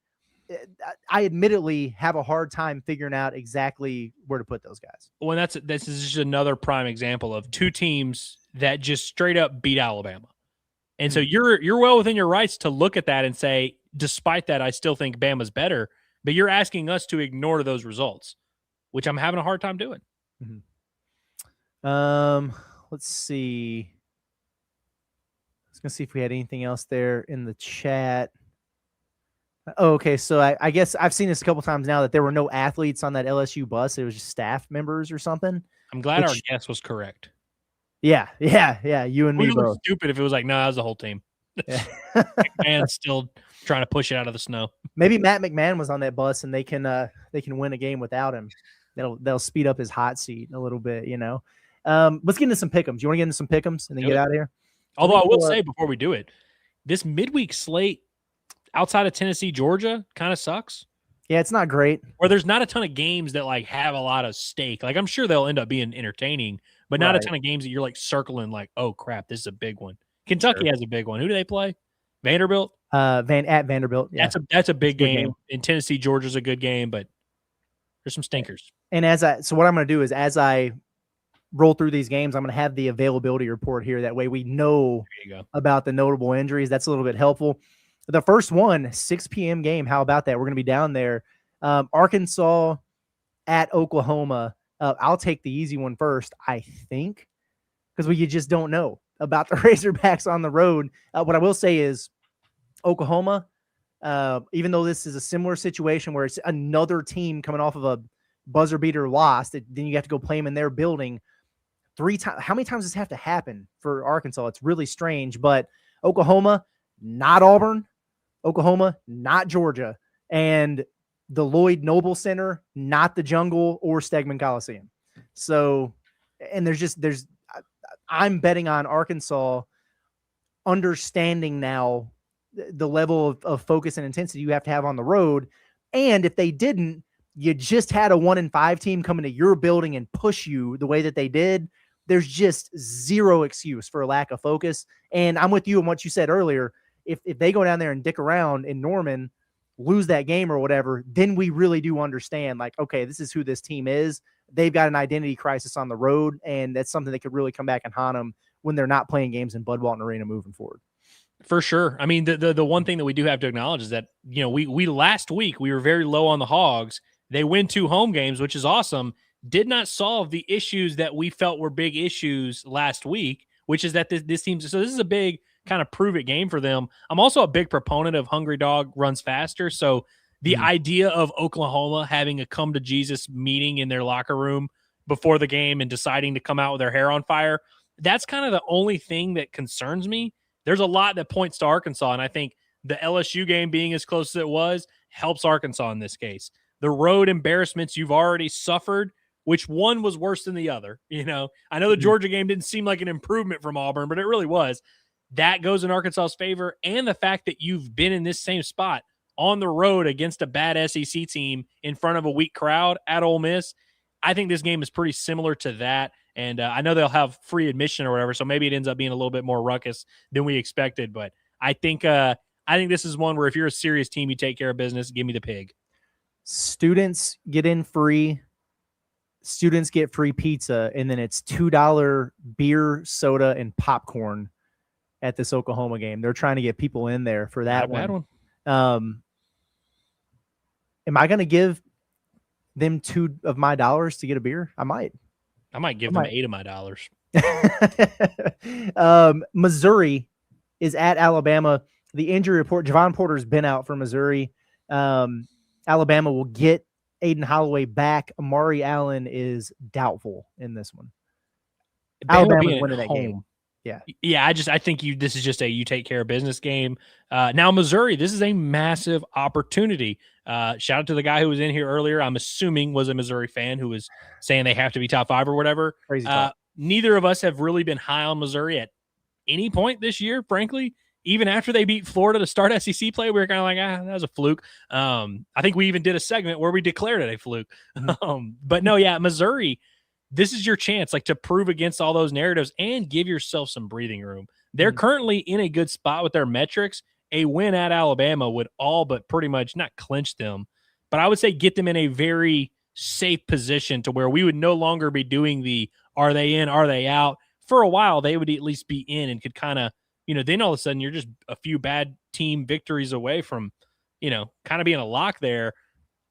I admittedly have a hard time figuring out exactly where to put those guys. Well, this is just another prime example of two teams that just straight up beat Alabama. And so you're well within your rights to look at that and say, despite that, I still think Bama's better. But you're asking us to ignore those results, which I'm having a hard time doing. Mm-hmm. Let's see. I was going to see if we had anything else there in the chat. Oh, okay. So I guess I've seen this a couple times now that there were no athletes on that LSU bus. It was just staff members or something. I'm glad our guess was correct. Yeah. You and me both. Look stupid if it was like, no, that was the whole team. Yeah. McMahon's still trying to push it out of the snow. Maybe Matt McMahon was on that bus and they can win a game without him. They'll speed up his hot seat a little bit, Let's get into some pick'ems. You want to get into some pick'ems and then get out of here? Although I will say before we do it, this midweek slate outside of Tennessee, Georgia kind of sucks. Yeah, it's not great. Or there's not a ton of games that like have a lot of stake. Like I'm sure they'll end up being entertaining, but not a ton of games that you're like circling like, oh crap, this is a big one. Kentucky has a big one. Who do they play? Vanderbilt? At Vanderbilt. Yeah. That's a big game. In Tennessee, Georgia's a good game, but there's some stinkers. And so what I'm going to do is as I roll through these games, I'm going to have the availability report here. That way we know about the notable injuries. That's a little bit helpful. The first one, 6 p.m. game. How about that? We're going to be down there. Arkansas at Oklahoma. I'll take the easy one first, I think, because you just don't know about the Razorbacks on the road. What I will say is Oklahoma, even though this is a similar situation where it's another team coming off of a buzzer beater loss, then you have to go play them in their building 3 times. How many times does this have to happen for Arkansas? It's really strange, but Oklahoma, not Auburn. Oklahoma, not Georgia. And the Lloyd Noble Center, not the Jungle or Stegman Coliseum. So, and I'm betting on Arkansas understanding now the level of focus and intensity you have to have on the road. And if they didn't, you just had a 1-5 team come into your building and push you the way that they did. There's just zero excuse for a lack of focus. And I'm with you on what you said earlier. If they go down there and dick around in Norman, lose that game or whatever, then we really do understand, like, okay, this is who this team is. They've got an identity crisis on the road, and that's something that could really come back and haunt them when they're not playing games in Bud Walton Arena moving forward. For sure. I mean, the one thing that we do have to acknowledge is that, we last week, we were very low on the Hogs. They win 2 home games, which is awesome. Did not solve the issues that we felt were big issues last week, which is that this team, so this is a big kind of prove it game for them. I'm also a big proponent of hungry dog runs faster. So the idea of Oklahoma having a come to Jesus meeting in their locker room before the game and deciding to come out with their hair on fire, that's kind of the only thing that concerns me. There's a lot that points to Arkansas, and I think the LSU game being as close as it was helps Arkansas in this case. The road embarrassments you've already suffered, which one was worse than the other. I know the Georgia game didn't seem like an improvement from Auburn, but it really was. That goes in Arkansas's favor, and the fact that you've been in this same spot on the road against a bad SEC team in front of a weak crowd at Ole Miss, I think this game is pretty similar to that. And I know they'll have free admission or whatever, so maybe it ends up being a little bit more ruckus than we expected. But I think this is one where if you're a serious team, you take care of business. Give me the pig. Students get in free. Students get free pizza, and then it's $2 beer, soda, and popcorn at this Oklahoma game. They're trying to get people in there for that one. Am I going to give them $2 of my dollars to get a beer? I might give them $8 of my dollars. Missouri is at Alabama. The injury report, Javon Porter's been out for Missouri. Alabama will get Aiden Holloway back. Amari Allen is doubtful in this one. Alabama's winning that game. Yeah. I think this is just you take care of business game. Now Missouri, this is a massive opportunity. Shout out to the guy who was in here earlier. I'm assuming was a Missouri fan who was saying they have to be top 5 or whatever. Crazy talk. Neither of us have really been high on Missouri at any point this year, frankly. Even after they beat Florida to start SEC play, we were kind of like, that was a fluke. I think we even did a segment where we declared it a fluke. But no, Missouri, this is your chance to prove against all those narratives and give yourself some breathing room. They're currently in a good spot with their metrics. A win at Alabama would all but pretty much not clinch them, but I would say get them in a very safe position to where we would no longer be doing the are they in, are they out? For a while, they would at least be in and could kind of, then all of a sudden you're just a few bad team victories away from, kind of being a lock there.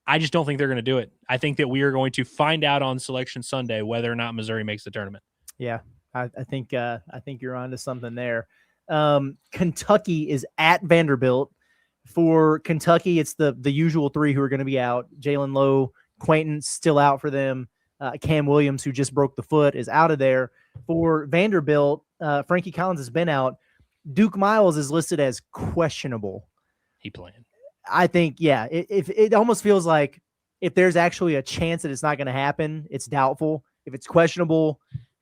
I just don't think they're going to do it. I think that we are going to find out on Selection Sunday whether or not Missouri makes the tournament. Yeah, I think you're onto something there. Kentucky is at Vanderbilt. For Kentucky, it's the usual 3 who are going to be out. Jalen Lowe, Quainton still out for them. Cam Williams, who just broke the foot, is out of there. For Vanderbilt, Frankie Collins has been out. Duke Miles is listed as questionable. He playing. I think, if it almost feels like if there's actually a chance that it's not going to happen, it's doubtful. If it's questionable,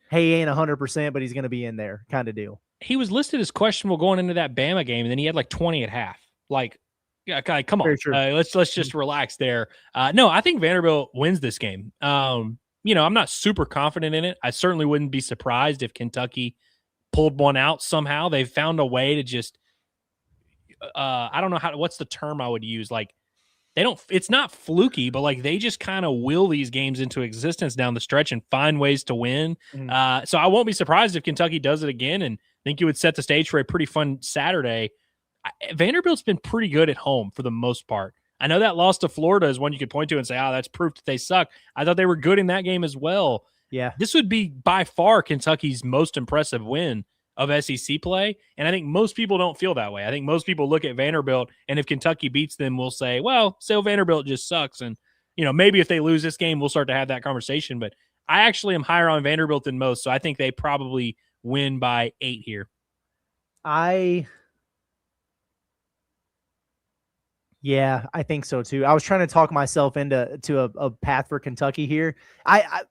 hey, he ain't 100%, but he's going to be in there kind of deal. He was listed as questionable going into that Bama game, and then he had 20 at half. Come on. Let's just relax there. No, I think Vanderbilt wins this game. I'm not super confident in it. I certainly wouldn't be surprised if Kentucky pulled one out somehow. They've found a way to just I don't know what's the term I would use. It's not fluky, but they just kind of will these games into existence down the stretch and find ways to win. So I won't be surprised if Kentucky does it again, and think you would set the stage for a pretty fun Saturday. Vanderbilt's been pretty good at home for the most part. I know that loss to Florida is one you could point to and say, that's proof that they suck. I thought they were good in that game as well. Yeah. This would be by far Kentucky's most impressive win of SEC play, and I think most people don't feel that way. I think most people look at Vanderbilt, and if Kentucky beats them, we'll say, Vanderbilt just sucks, and maybe if they lose this game, we'll start to have that conversation, but I actually am higher on Vanderbilt than most, so I think they probably win by 8 here. I think so too. I was trying to talk myself into a path for Kentucky here. I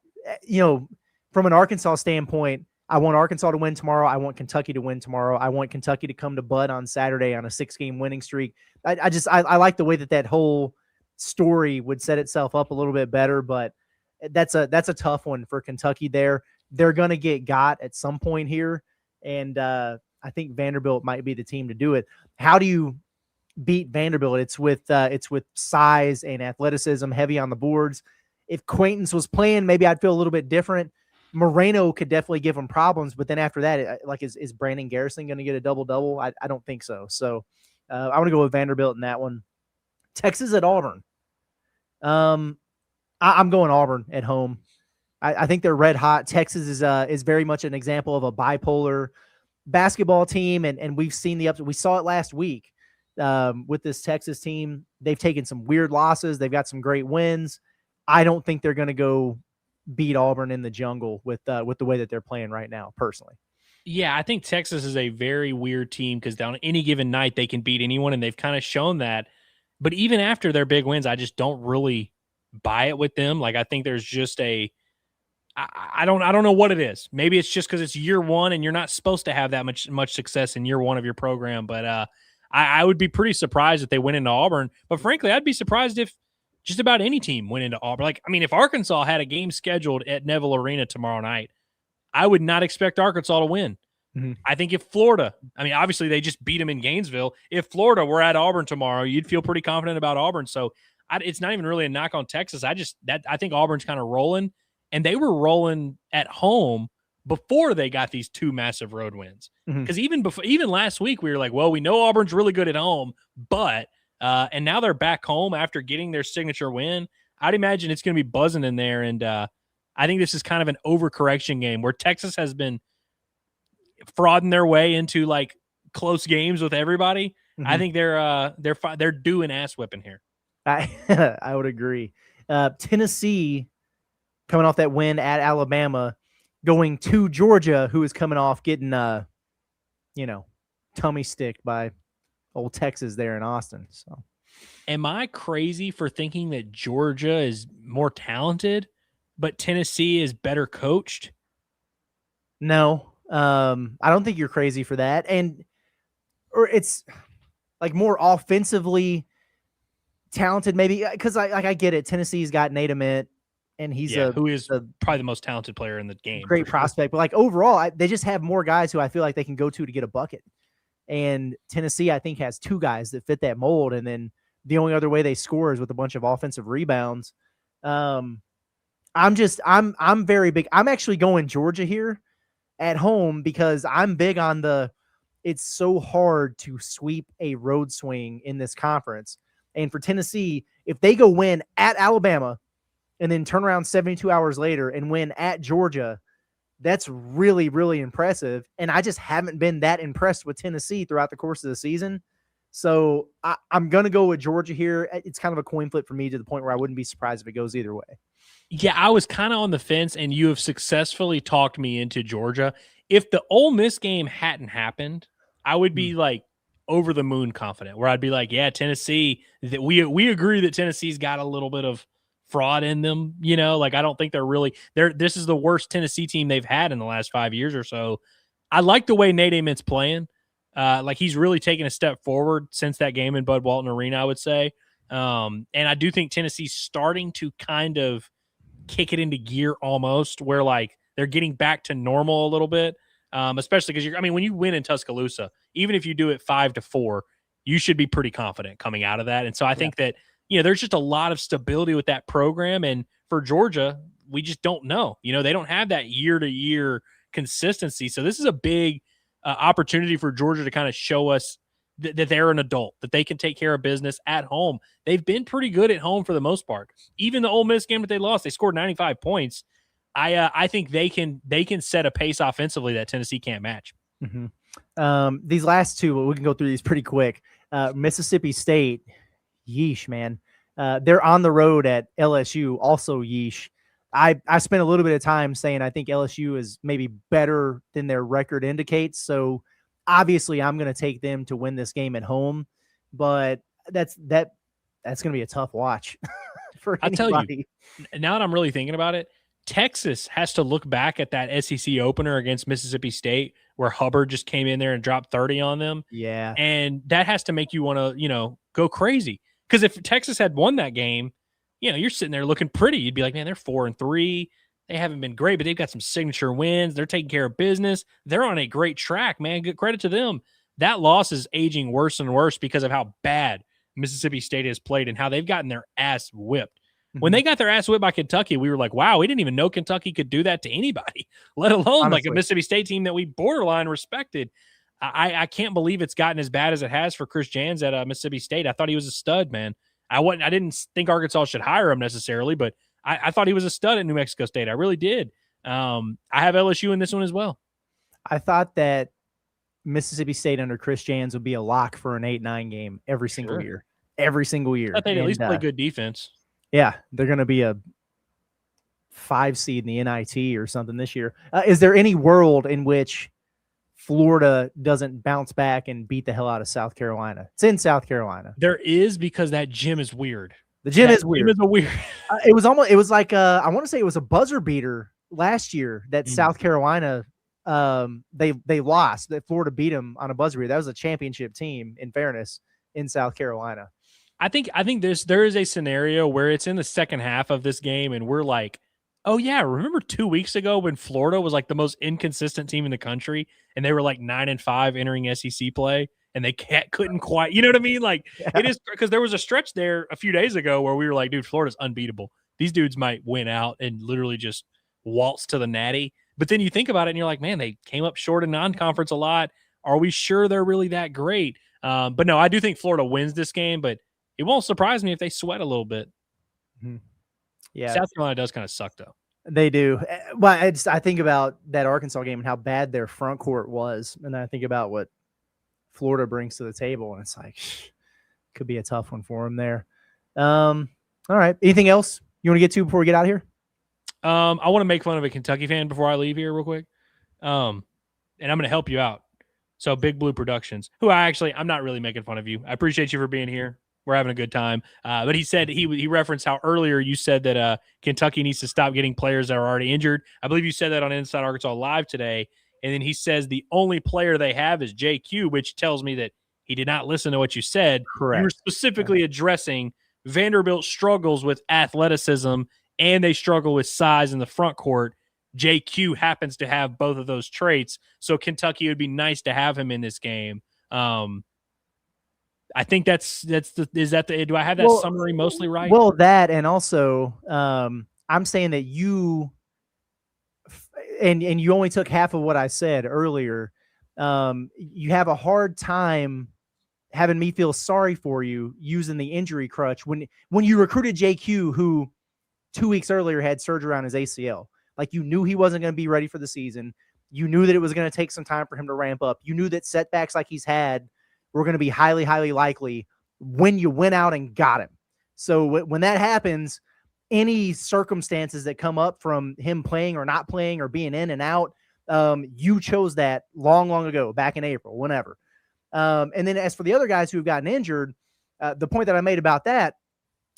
from an Arkansas standpoint, I want Arkansas to win tomorrow. I want Kentucky to win tomorrow. I want Kentucky to come to Bud on Saturday on a 6-game winning streak. I like the way that whole story would set itself up a little bit better, but that's a tough one for Kentucky there. They're going to get got at some point here, and I think Vanderbilt might be the team to do it. How do you beat Vanderbilt? It's with size and athleticism, heavy on the boards. If Quaintance was playing, maybe I'd feel a little bit different. Moreno could definitely give him problems, but then after that, is Brandon Garrison going to get a double-double? I don't think so. So I want to go with Vanderbilt in that one. Texas at Auburn. I'm going Auburn at home. I think they're red hot. Texas is very much an example of a bipolar basketball team, and we've seen the ups. We saw it last week with this Texas team. They've taken some weird losses. They've got some great wins. I don't think they're going to go beat Auburn in the jungle with the way that they're playing right now, personally. Yeah, I think Texas is a very weird team because down any given night they can beat anyone, and they've kind of shown that. But even after their big wins, I just don't really buy it with them. I think there's just I don't know what it is. Maybe it's just because it's year one and you're not supposed to have that much success in year one of your program. But I would be pretty surprised if they went into Auburn. But frankly, I'd be surprised if just about any team went into Auburn. Like, I mean, if Arkansas had a game scheduled at Neville Arena tomorrow night, I would not expect Arkansas to win. Mm-hmm. I think if Florida, I mean, obviously they just beat them in Gainesville. If Florida were at Auburn tomorrow, you'd feel pretty confident about Auburn. So it's not even really a knock on Texas. I think Auburn's kind of rolling, and they were rolling at home before they got these two massive road wins. Because even last week we were like, well, we know Auburn's really good at home, but and now they're back home after getting their signature win. I'd imagine it's going to be buzzing in there, and I think this is kind of an overcorrection game where Texas has been frauding their way into like close games with everybody. I think they're due an ass whipping here. I would agree. Tennessee coming off that win at Alabama, going to Georgia, who is coming off getting tummy stick by old Texas there in Austin. So am I crazy for thinking that Georgia is more talented, but Tennessee is better coached? No, I don't think you're crazy for that. Or it's like more offensively talented, maybe, because I get it. Tennessee's got Nate Ament, and he's who is probably the most talented player in the game. Great prospect, but like overall, they just have more guys who I feel like they can go to get a bucket. And Tennessee, I think, has two guys that fit that mold, and then the only other way they score is with a bunch of offensive rebounds. I'm very big. I'm actually going Georgia here at home because I'm big on it's so hard to sweep a road swing in this conference. And for Tennessee, if they go win at Alabama and then turn around 72 hours later and win at Georgia, that's really, really impressive. And I just haven't been that impressed with Tennessee throughout the course of the season. So I'm going to go with Georgia here. It's kind of a coin flip for me to the point where I wouldn't be surprised if it goes either way. Yeah, I was kind of on the fence, and you have successfully talked me into Georgia. If the Ole Miss game hadn't happened, I would be like over the moon confident, where I'd be like, yeah, Tennessee, that we agree that Tennessee's got a little bit of fraud in them. Like I don't think this is the worst Tennessee team they've had in the last 5 years or so. I like the way Nate Ament's playing. Like he's really taken a step forward since that game in Bud Walton Arena, I would say. And I do think Tennessee's starting to kind of kick it into gear almost, where like they're getting back to normal a little bit. Especially because when you win in Tuscaloosa, even if you do it 5-4, you should be pretty confident coming out of that. And so I think that, there's just a lot of stability with that program. And for Georgia, we just don't know. They don't have that year-to-year consistency. So this is a big opportunity for Georgia to kind of show us that they're an adult, that they can take care of business at home. They've been pretty good at home for the most part. Even the Ole Miss game that they lost, they scored 95 points. I think they can set a pace offensively that Tennessee can't match. These last two, we can go through these pretty quick. Mississippi State, yeesh, man. They're on the road at LSU, also yeesh. I spent a little bit of time saying I think LSU is maybe better than their record indicates. So obviously I'm going to take them to win this game at home, but that's going to be a tough watch for anybody. I'll tell you, now that I'm really thinking about it, Texas has to look back at that SEC opener against Mississippi State where Hubbard just came in there and dropped 30 on them. Yeah. And that has to make you want to, go crazy. Because if Texas had won that game, you're sitting there looking pretty. You'd be like, man, they're 4-3. They haven't been great, but they've got some signature wins. They're taking care of business. They're on a great track, man. Good credit to them. That loss is aging worse and worse because of how bad Mississippi State has played and how they've gotten their ass whipped. When they got their ass whipped by Kentucky, we were like, wow, we didn't even know Kentucky could do that to anybody, let alone like a Mississippi State team that we borderline respected. I can't believe it's gotten as bad as it has for Chris Jans at Mississippi State. I thought he was a stud, man. I didn't think Arkansas should hire him necessarily, but I thought he was a stud at New Mexico State. I really did. I have LSU in this one as well. I thought that Mississippi State under Chris Jans would be a lock for an 8-9 game every single year. Every single year. I thought they'd at least play good defense. Yeah, they're going to be a 5 seed in the NIT or something this year. Is there any world in which Florida doesn't bounce back and beat the hell out of South Carolina? It's in South Carolina. There is, because that gym is weird. The gym is weird. Gym is a weird. It was like I want to say it was a buzzer beater last year that South Carolina they lost. That Florida beat them on a buzzer beater. That was a championship team, in fairness, in South Carolina. I think there is a scenario where it's in the second half of this game and we're like, oh yeah, remember 2 weeks ago when Florida was like the most inconsistent team in the country and they were like 9-5 entering SEC play and they couldn't quite, you know what I mean? Like it is, because there was a stretch there a few days ago where we were like, dude, Florida's unbeatable. These dudes might win out and literally just waltz to the natty. But then you think about it and you're like, man, they came up short in non-conference a lot. Are we sure they're really that great? But no, I do think Florida wins this game, but it won't surprise me if they sweat a little bit. Mm-hmm. Yeah. South Carolina does kind of suck, though. They do. Well, I think about that Arkansas game and how bad their front court was. And I think about what Florida brings to the table. And it's like, could be a tough one for them there. All right. Anything else you want to get to before we get out of here? I want to make fun of a Kentucky fan before I leave here real quick. And I'm going to help you out. So Big Blue Productions, who I'm not really making fun of you. I appreciate you for being here. We're having a good time. But he said he referenced how earlier you said that Kentucky needs to stop getting players that are already injured. I believe you said that on Inside Arkansas Live today. And then he says the only player they have is JQ, which tells me that he did not listen to what you said. Correct. You were specifically addressing Vanderbilt struggles with athleticism and they struggle with size in the front court. JQ happens to have both of those traits. So Kentucky, it would be nice to have him in this game. I think do I have that summary mostly right? Well, that, and also I'm saying that you only took half of what I said earlier. You have a hard time having me feel sorry for you using the injury crutch when you recruited JQ, who 2 weeks earlier had surgery on his ACL. Like, you knew he wasn't going to be ready for the season. You knew that it was going to take some time for him to ramp up. You knew that setbacks like he's had were going to be highly, highly likely when you went out and got him. So when that happens, any circumstances that come up from him playing or not playing or being in and out, you chose that long, long ago, back in April, whenever. And then as for the other guys who have gotten injured, the point that I made about that,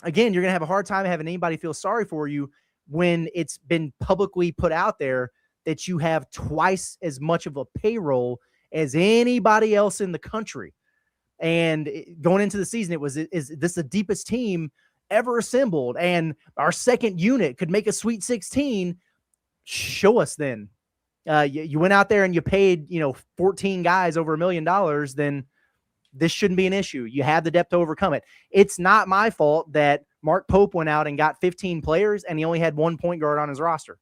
again, you're going to have a hard time having anybody feel sorry for you when it's been publicly put out there that you have twice as much of a payroll as anybody else in the country. And going into the season, is this the deepest team ever assembled? And our second unit could make a Sweet 16. Show us then. You went out there and you paid, 14 guys over $1 million, then this shouldn't be an issue. You have the depth to overcome it. It's not my fault that Mark Pope went out and got 15 players and he only had one point guard on his roster.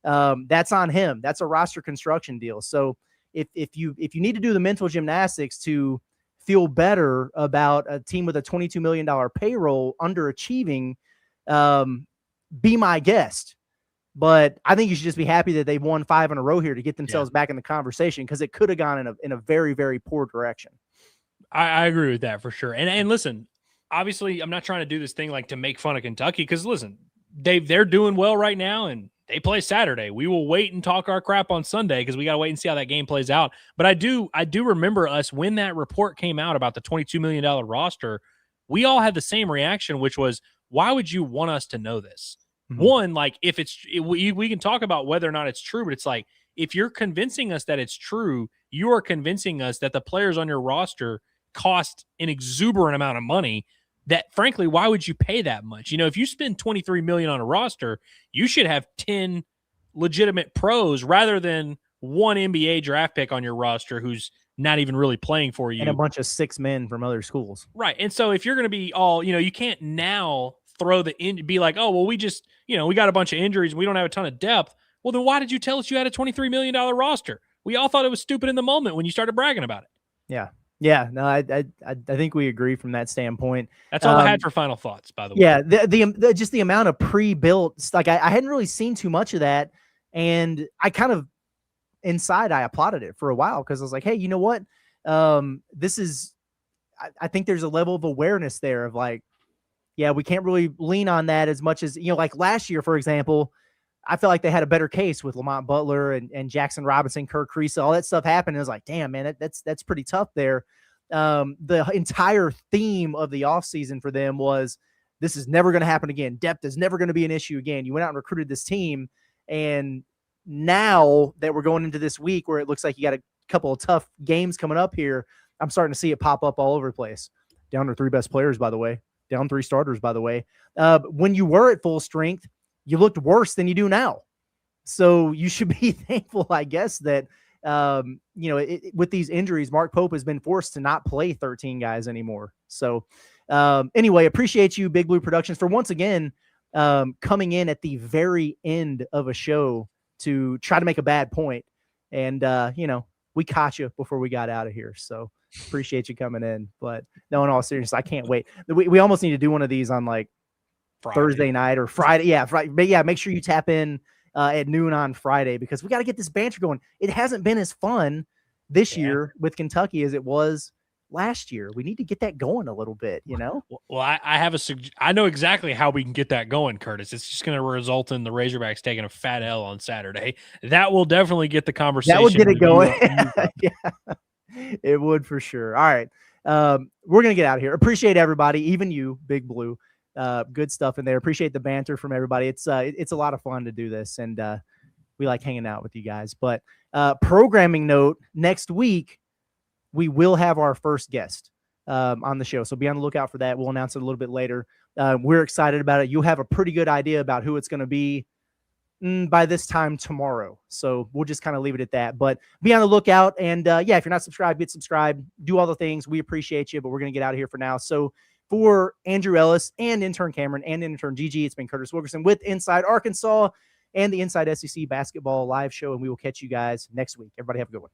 That's on him. That's a roster construction deal. So if you need to do the mental gymnastics to feel better about a team with a $22 million payroll underachieving, be my guest. But I think you should just be happy that they've won 5 in a row here to get themselves back in the conversation, because it could have gone in a very, very poor direction. I agree with that for sure. And listen, obviously, I'm not trying to do this thing like to make fun of Kentucky, because listen, they're doing well right now and they play Saturday. We will wait and talk our crap on Sunday because we got to wait and see how that game plays out. But I do remember us when that report came out about the $22 million roster, we all had the same reaction, which was, why would you want us to know this? Mm-hmm. One, like, we can talk about whether or not it's true, but it's like, if you're convincing us that it's true, you are convincing us that the players on your roster cost an exuberant amount of money that, frankly, why would you pay that much? If you spend $23 million on a roster, you should have 10 legitimate pros rather than one NBA draft pick on your roster who's not even really playing for you. And a bunch of 6 men from other schools. Right. And so if you're going to be all, you can't now be like, oh, well, we just, we got a bunch of injuries and we don't have a ton of depth. Well, then why did you tell us you had a $23 million roster? We all thought it was stupid in the moment when you started bragging about it. Yeah. Yeah, no, I think we agree from that standpoint. That's all I had for final thoughts, by the way. Yeah, just the amount of pre-built, like I hadn't really seen too much of that, and I kind of inside I applauded it for a while because I was like, hey, you know what? This is, I think there's a level of awareness there of like, yeah, we can't really lean on that as much as like last year, for example. I feel like they had a better case with Lamont Butler and Jackson Robinson, Kirk Creesa, all that stuff happened. It was like, damn, man, that's pretty tough there. The entire theme of the offseason for them was, this is never going to happen again. Depth is never going to be an issue again. You went out and recruited this team. And now that we're going into this week where it looks like you got a couple of tough games coming up here, I'm starting to see it pop up all over the place. Down to 3 best players, by the way. down 3 starters, by the way. When you were at full strength, you looked worse than you do now. So you should be thankful, I guess, that, with these injuries, Mark Pope has been forced to not play 13 guys anymore. So anyway, appreciate you, Big Blue Productions, for once again coming in at the very end of a show to try to make a bad point. And, we caught you before we got out of here. So appreciate you coming in. But no, in all seriousness, I can't wait. We almost need to do one of these on like Friday. Thursday night or Friday. Yeah, Friday. But yeah, make sure you tap in at noon on Friday, because we got to get this banter going. It hasn't been as fun this year with Kentucky as it was last year. We need to get that going a little bit, Well, I have I know exactly how we can get that going, Curtis. It's just going to result in the Razorbacks taking a fat L on Saturday. That will definitely get the conversation. That would get it going. Yeah, it would for sure. All right. We're going to get out of here. Appreciate everybody, even you, Big Blue. Good stuff in there. Appreciate the banter from everybody. It's a lot of fun to do this, and we like hanging out with you guys. But programming note, next week, we will have our first guest on the show. So be on the lookout for that. We'll announce it a little bit later. We're excited about it. You'll have a pretty good idea about who it's going to be by this time tomorrow. So we'll just kind of leave it at that. But be on the lookout. And if you're not subscribed, get subscribed. Do all the things. We appreciate you, but we're going to get out of here for now. So for Andrew Ellis and intern Cameron and intern Gigi, it's been Curtis Wilkerson with Inside Arkansas and the Inside SEC Basketball Live Show. And we will catch you guys next week. Everybody have a good one.